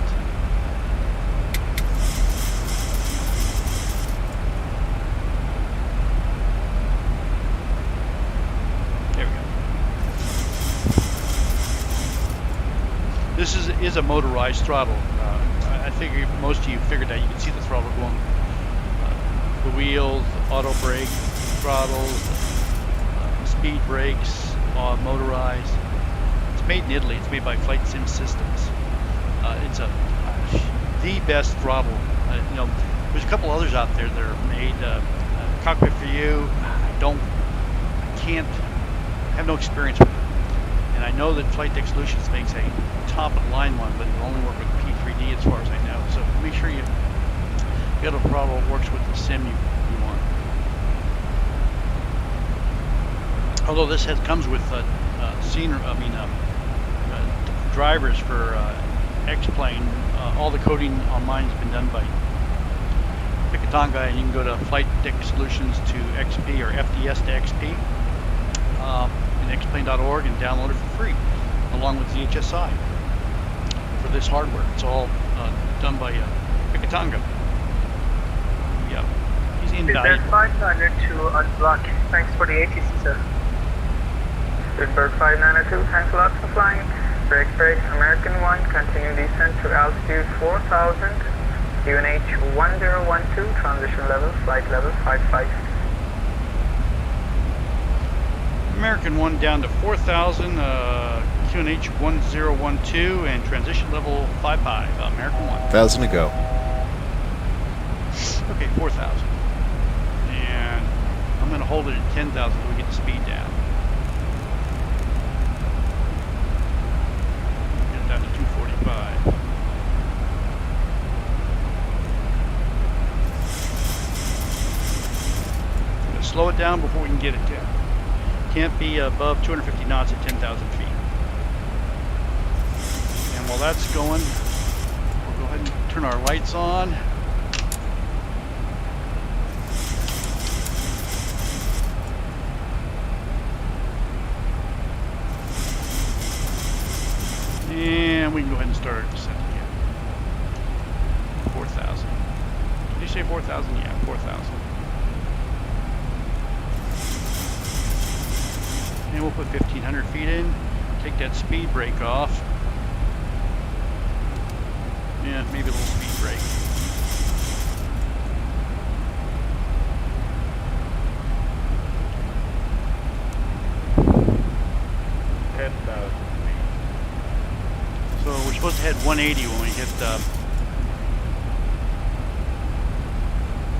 This is a motorized throttle. I figure most of you figured that. You can see the throttle going. The wheels, auto brake, throttles, speed brakes, motorized. It's made in Italy. It's made by Flight Sim Systems. It's the best throttle. You know, there's a couple others out there that are made. Cockpit for you. I have no experience with it. And I know that Flight Deck Solutions makes a top of the line one, but it'll only work with P3D as far as I know. So make sure you get a throttle that works with the sim you want. Although this comes with drivers for X-Plane. All the coding on mine has been done by Picatanga, and you can go to Flight Deck Solutions to XP or FDS to XP. Xplane.org and download it for free, along with zhsi for this hardware. It's all done by Picatanga. Yeah, he's invaluable. 500 to unblock. Thanks for the ATC, sir. Pittsburgh 592, thanks a lot for flying. Brake, American 1, continue descent to altitude 4,000, UNH 1012, transition level, flight level 55. American 1 down to 4,000, QNH 1012, and transition level 55, American 1. 1,000 to go. Okay, 4,000. And I'm going to hold it at 10,000 until we get the speed down. Get it down to 245. I'm going to slow it down before we can get it down. Can't be above 250 knots at 10,000 feet. And while that's going, we'll go ahead and turn our lights on. And we can go ahead and start our descent again. 4,000. Did you say 4,000? Yeah, 4,000. And we'll put 1,500 feet in, take that speed brake off. Yeah, maybe a little speed brake. So we're supposed to head 180 when we hit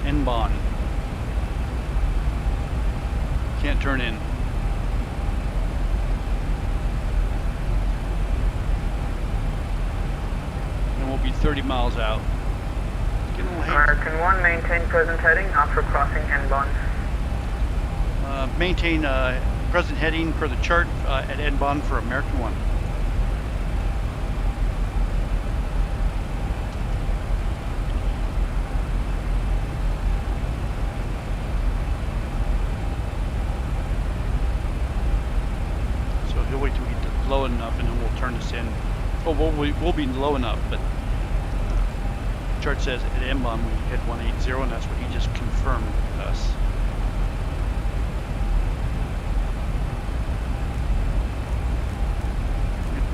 NBON. Can't turn in. We'll be 30 miles out. American 1, maintain present heading after crossing NBON. Maintain present heading per the chart at N-Bon for American 1. So he'll wait till we get low enough and then we'll turn this in. Oh, we'll be low enough, but the chart says at N-Bon we hit 180 and that's what he just confirmed with us.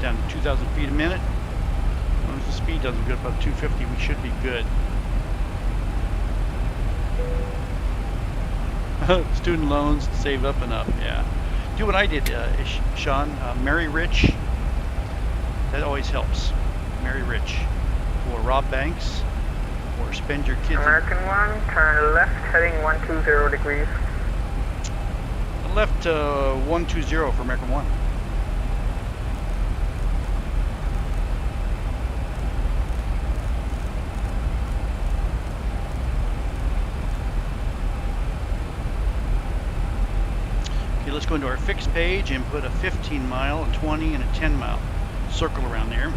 Down to 2,000 feet a minute. As long as the speed doesn't go above 250, we should be good. Student loans, save up and up, yeah. Do what I did, Sean. Marry rich. That always helps. Marry rich. Or rob banks. Or spend your kids. American 1, turn left, heading 120 degrees. Left 120 for American 1. Let's go into our fixed page and put a 15 mile, a 20, and a 10 mile circle around there.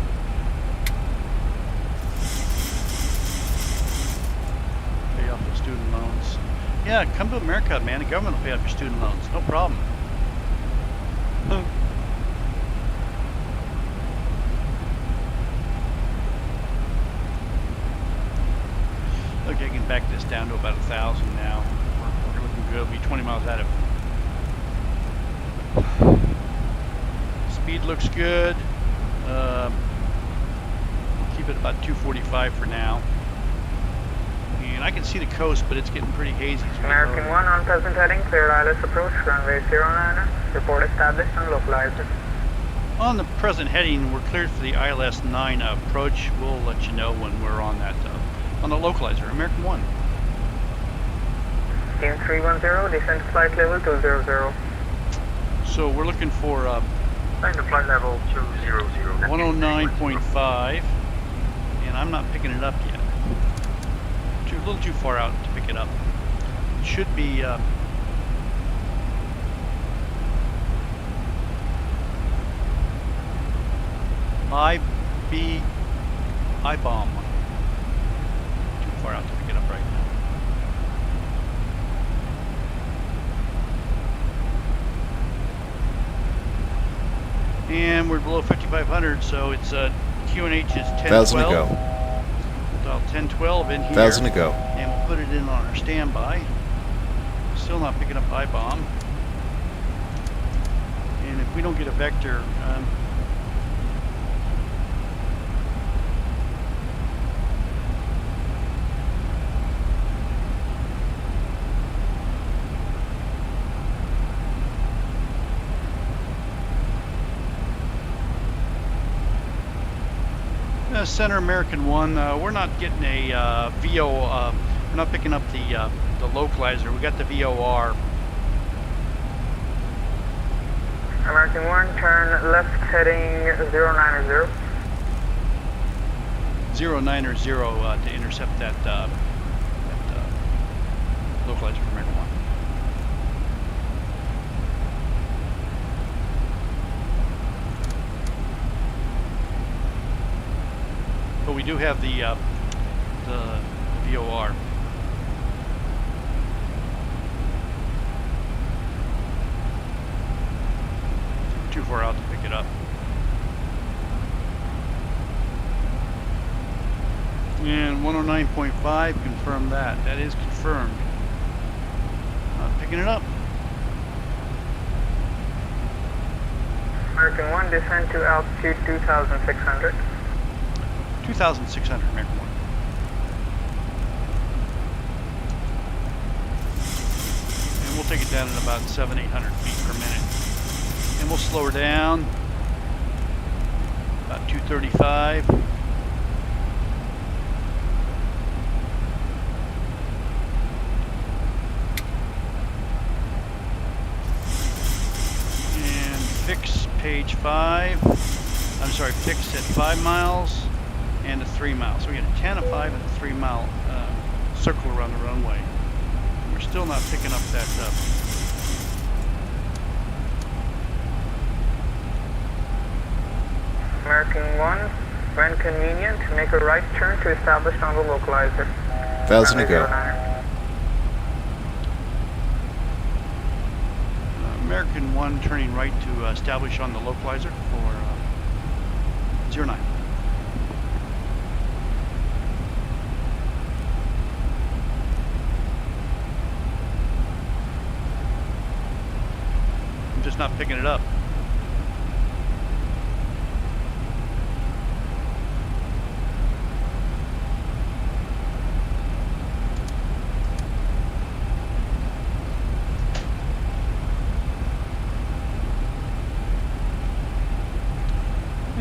Pay off the student loans. Yeah, come to America, man. The government will pay off your student loans. No problem. Okay, I can back this down to about 1,000 now. We're looking good. We'll be 20 miles out of it. Speed looks good. We'll keep it about 245 for now. And I can see the coast, but it's getting pretty hazy. American 1 on present heading, cleared ILS approach, runway 09. Report established and localized. On the present heading, we're cleared for the ILS 9 approach. We'll let you know when we're on that, on the localizer, American 1. Team 310, descent flight level 200. So we're looking for flight level 200. 109.5, and I'm not picking it up yet. A little too far out to pick it up. It should be I-bomb. Too far out to pick it up right now. And we're below 5,500, so it's QNH is 1012. 1,000 to go. Dial 1012 in here. 1,000 to go. And we'll put it in on our standby. Still not picking up I-bomb. And if we don't get a vector, Center American 1, we're not getting a VO, we're not picking up the localizer, we got the VOR. American 1, turn left heading 090. 090 to intercept that, localizer for American 1. But we do have the VOR. Too far out to pick it up. And 109.5, confirm that. That is confirmed. Not picking it up. American 1, descend to altitude 2,600. 2,600, American 1. And we'll take it down at about 700-800 feet per minute. And we'll slow her down. About 235. And fix page 5. I'm sorry, fix at 5 miles. And a 3 mile. So we got a 10, a 5, and a 3 mile circle around the runway. We're still not picking up that American 1, when convenient, make a right turn to establish on the localizer. 1,000 to go. American 1 turning right to establish on the localizer for 09. I'm just not picking it up.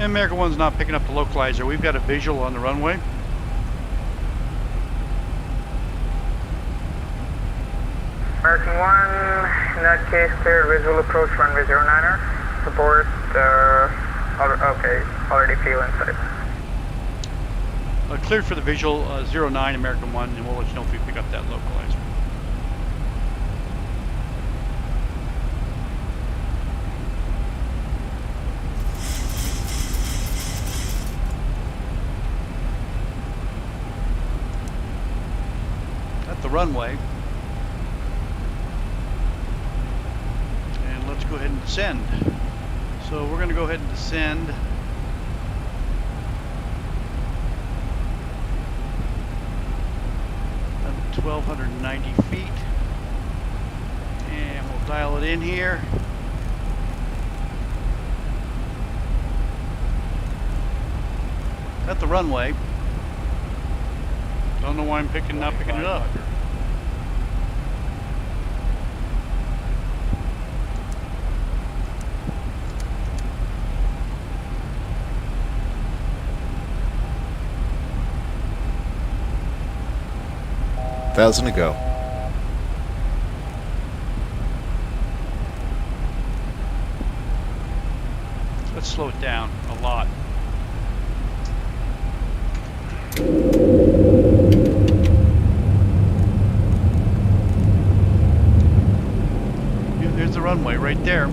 American 1's not picking up the localizer. We've got a visual on the runway. American 1, in that case, clear visual approach runway 09er. Support, okay, already feel inside. Cleared for the visual 09 American 1, and we'll let you know if we pick up that localizer. The runway, and let's go ahead and descend. So we're going to go ahead and descend at 1,290 feet, and we'll dial it in here. At the runway. Don't know why I'm not picking it up. $1,000 to go. Let's slow it down a lot. There's the runway right there.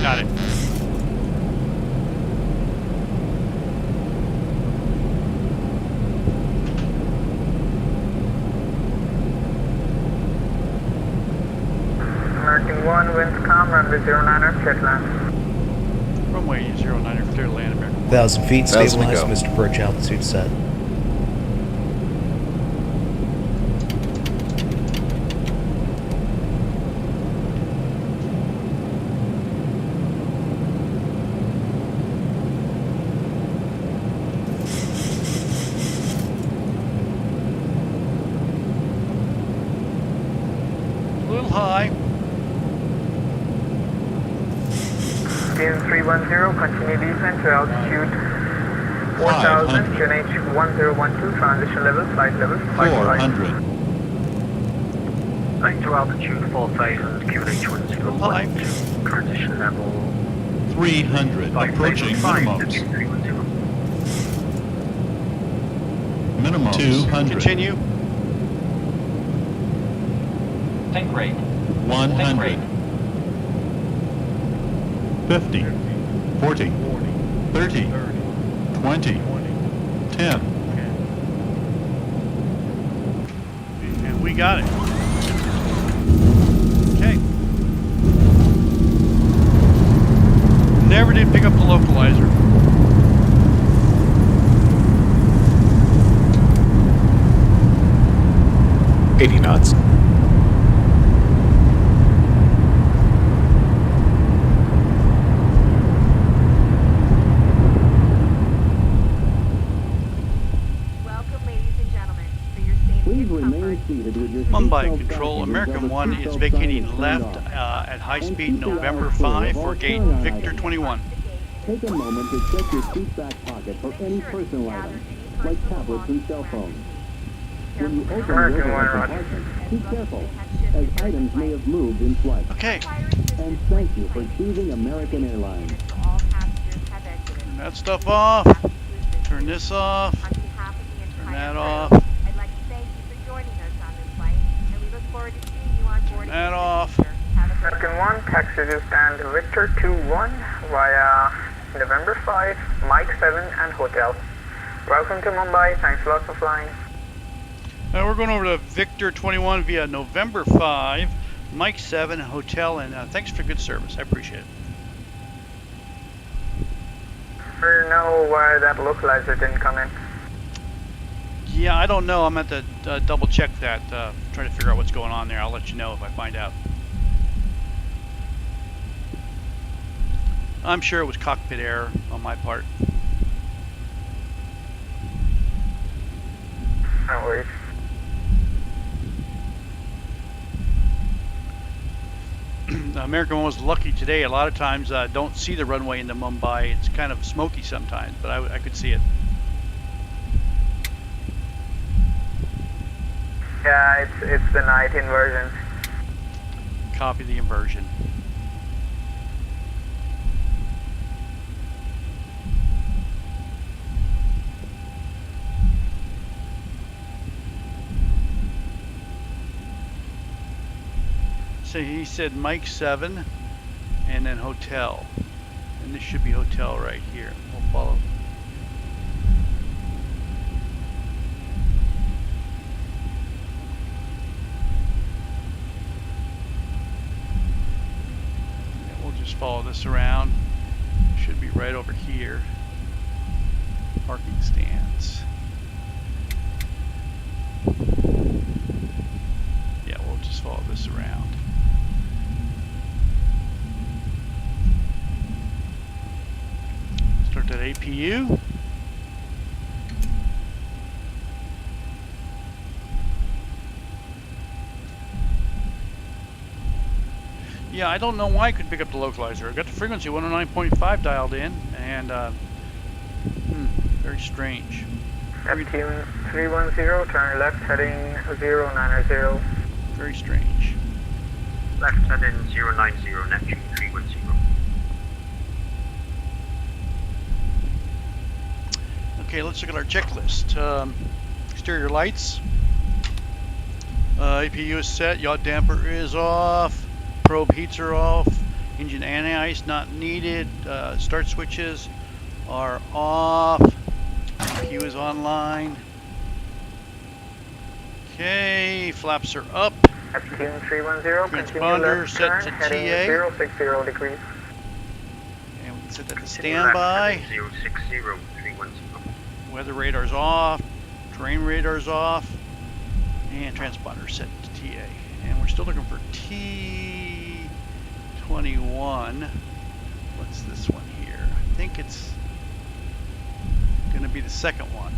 Got it. American 1, winds calm, runway 09er, clear to land. Runway 09er, clear to land, American 1. 1,000 feet, 1,000 to stabilized, go. Mr. Perch, altitude set. A little high. Team 310, continue descent to altitude 4,000, QNH 1012, transition level, flight level, 400. Flight to altitude 4,000, QNH 1012, transition level 300. Approaching minimums. Minimum 200. Continue. Think rate. 100. 50. 40. 30. 20. 10. And we got it. Okay. Never did pick up the localizer. $80 knots. Welcome, ladies and gentlemen, for your safety Please and comfort. remain seated with your Mumbai seatbelt Control, fastened American until the 1 is seatbelt vacating sign is left turned off. at high And speed keep your November eyes clear 5 of for all gate carry-on Victor items. 21. Take a moment to check your seat back pocket for any personal items, like tablets and cell phones. When you open the American overhead 1, roger. compartment, be careful, as items may have moved in flight. Okay. And thank you for choosing American Airlines. All passengers have exited. Turn that stuff off. Turn this off. On behalf of the Turn entire that crew, off. I'd like to thank you for joining us on this flight, and we look forward to seeing you on board. Turn that off. Have a great American 1, taxi to stand Victor 21 via November 5, Mike 7 and hotel. Welcome to Mumbai. Thanks a lot for flying. We're going over to Victor 21 via November 5, Mike 7 hotel, and thanks for good service. I appreciate it. I know why that localizer didn't come in. Yeah, I don't know. I'm going to have to double check that, try to figure out what's going on there. I'll let you know if I find out. I'm sure it was cockpit error on my part. No worries. American 1 was lucky today. A lot of times don't see the runway into Mumbai. It's kind of smoky sometimes, but I could see it. Yeah, it's the night inversion. Copy the inversion. So he said Mike 7 and then hotel. And this should be hotel right here. We'll follow. Yeah, we'll just follow this around. Should be right over here. Parking stands. Yeah, we'll just follow this around. Start that APU. Yeah, I don't know why I couldn't pick up the localizer. I got the frequency 109.5 dialed in, and very strange. Neptune 310, turn left heading 090. Very strange. Left heading 090, Neptune 310. Okay, let's look at our checklist. Exterior lights. APU is set. Yaw damper is off. Probe heats are off. Engine anti-ice not needed. Start switches are off. APU is online. Okay, flaps are up. Neptune 310, Transponder set to TA. 060 degrees. And we can set that to standby. 060, 310. Weather radar's off. Terrain radar's off. And transponder set to TA. And we're still looking for T21. What's this one here? I think it's going to be the second one.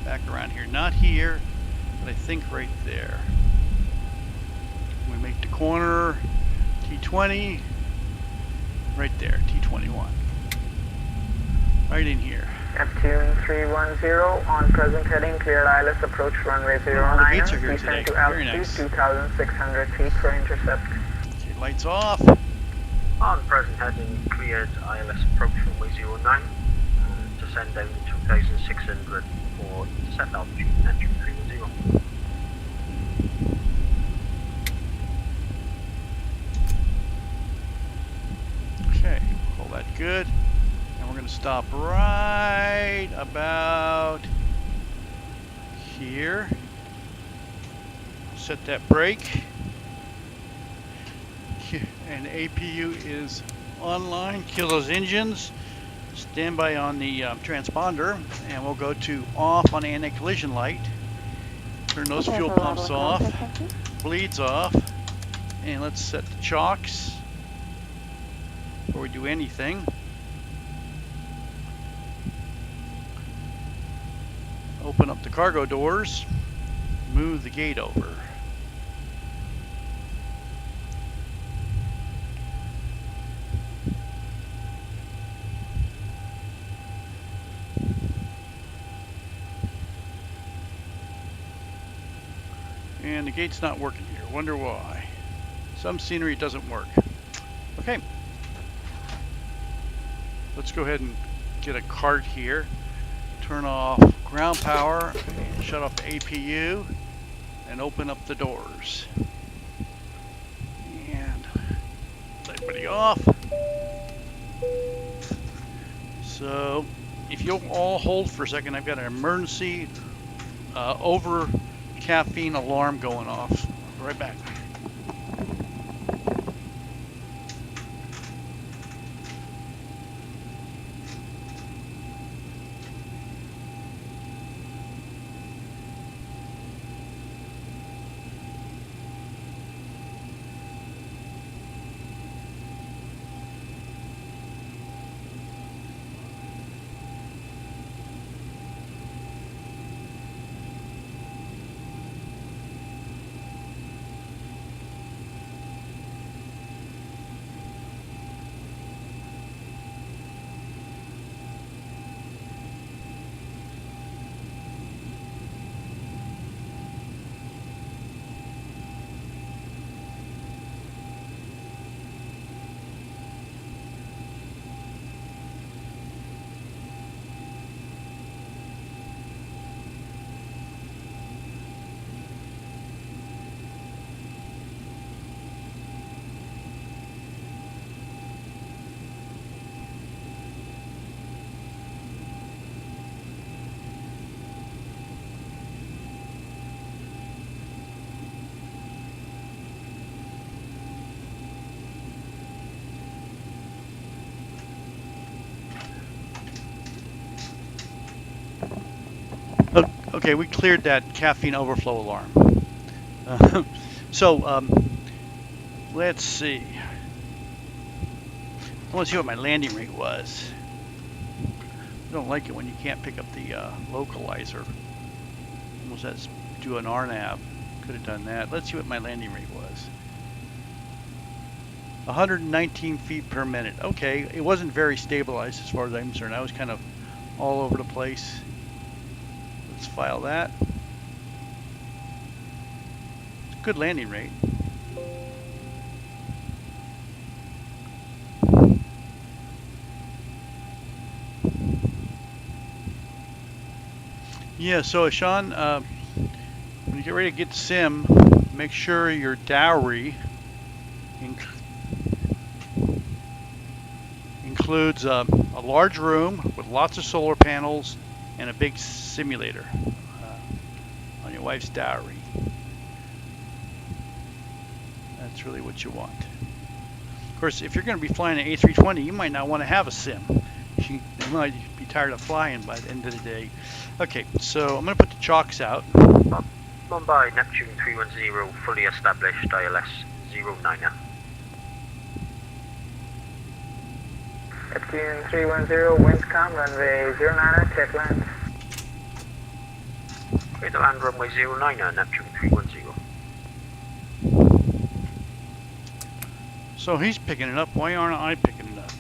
Back around here. Not here, but I think right there. We make the corner. T20. Right there. T21. Right in here. Neptune 310, on present heading, clear ILS approach runway 09. All the gates are here today. Descend to Very altitude nice. 2,600 feet for intercept. Okay, lights off. On present heading, cleared ILS approach runway 09. Descend down to 2,600 for intercept altitude, Neptune 310. Okay, call that good. And we're going to stop right about here. Set that brake. And APU is online. Kill those engines. Stand by on the transponder. And we'll go to off on anti-collision light. Turn those fuel pumps off. Bleeds off. And let's set the chocks before we do anything. Open up the cargo doors, move the gate over. And the gate's not working here. Wonder why. Some scenery doesn't work. Okay. Let's go ahead and get a cart here. Turn off ground power, and shut off the APU, and open up the doors. And let everybody off. So, if you'll all hold for a second, I've got an emergency over caffeine alarm going off. Right back. Okay, we cleared that caffeine overflow alarm. Let's see. I want to see what my landing rate was. I don't like it when you can't pick up the localizer. Almost has to do an RNAV. Could have done that. Let's see what my landing rate was. 119 feet per minute. Okay, it wasn't very stabilized as far as I'm concerned. I was kind of all over the place. Let's file that. It's a good landing rate. Yeah, so Sean, when you get ready to get sim, make sure your dowry includes a large room with lots of solar panels and a big simulator on your wife's dowry. That's really what you want. Of course, if you're going to be flying an A320, you might not want to have a sim. You might be tired of flying by the end of the day. Okay, so I'm going to put the chocks out. Mumbai, Neptune 310, fully established, ILS 09. Neptune 310, winds calm, runway 09, check land. Clear to land runway 09, Neptune 310. So he's picking it up. Why aren't I picking it up?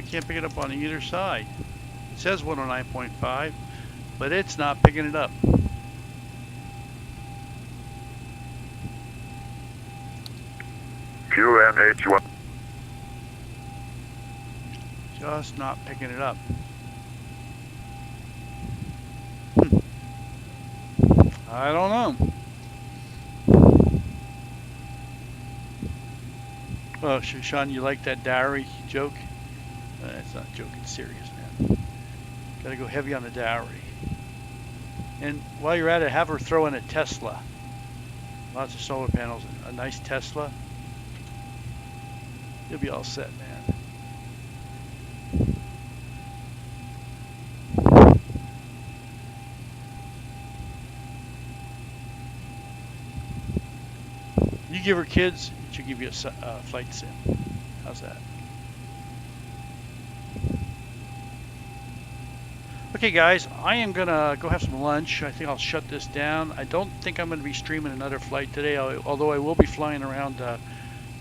Can't pick it up on either side. It says 109.5, but it's not picking it up. QNH1. Just not picking it up. I don't know. Oh, Sean, you like that dowry joke? It's not a joke, it's serious, man. Gotta go heavy on the dowry. And while you're at it, have her throw in a Tesla. Lots of solar panels, a nice Tesla. You'll be all set, man. You give her kids, she'll give you a flight sim. How's that? Okay guys, I am gonna go have some lunch. I think I'll shut this down. I don't think I'm gonna be streaming another flight today, although I will be flying around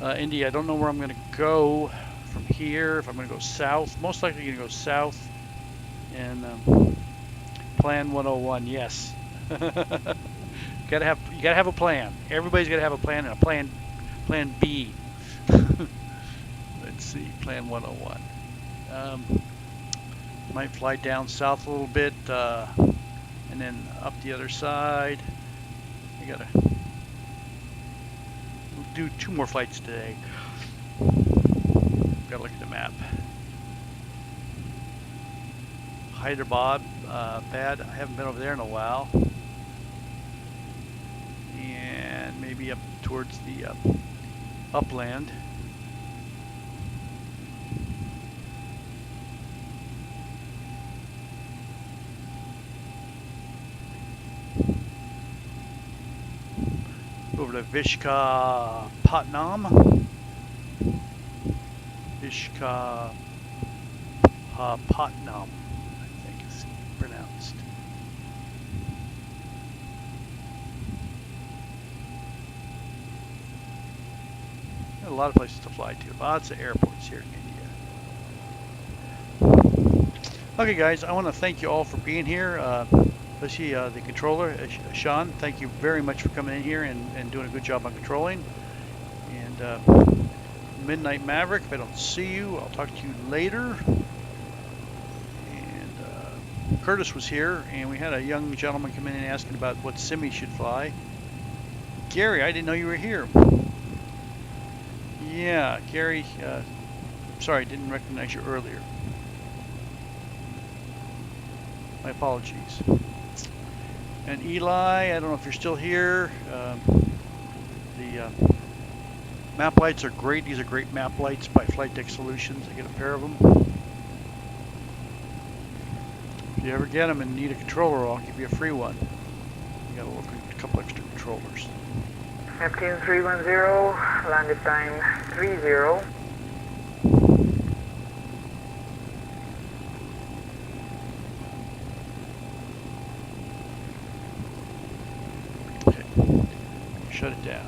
India. I don't know where I'm gonna go from here. If I'm gonna go south, most likely gonna go south and plan 101. Yes. You gotta have a plan. Everybody's gotta have a plan, and a plan B. Let's see, plan 101. Might fly down south a little bit, and then up the other side. I gotta do 2 more flights today. Gotta look at the map. Hyderabad, bad. I haven't been over there in a while. And maybe up towards the upland. Over to Visakhapatnam. Visakhapatnam, I think it's pronounced. Got a lot of places to fly to. Lots of airports here in India. Okay, guys, I want to thank you all for being here. Especially the controller, Sean, thank you very much for coming in here and doing a good job on controlling. And Midnight Maverick, if I don't see you, I'll talk to you later. And Curtis was here, and we had a young gentleman come in and asking about what sim he should fly. Gary, I didn't know you were here. Yeah, Gary, sorry, didn't recognize you earlier. My apologies. And Eli, I don't know if you're still here. The map lights are great. These are great map lights by Flight Deck Solutions. I get a pair of them. If you ever get them and need a controller, I'll give you a free one. You gotta look at a couple extra controllers. Neptune 310, landed time 30. Shut it down.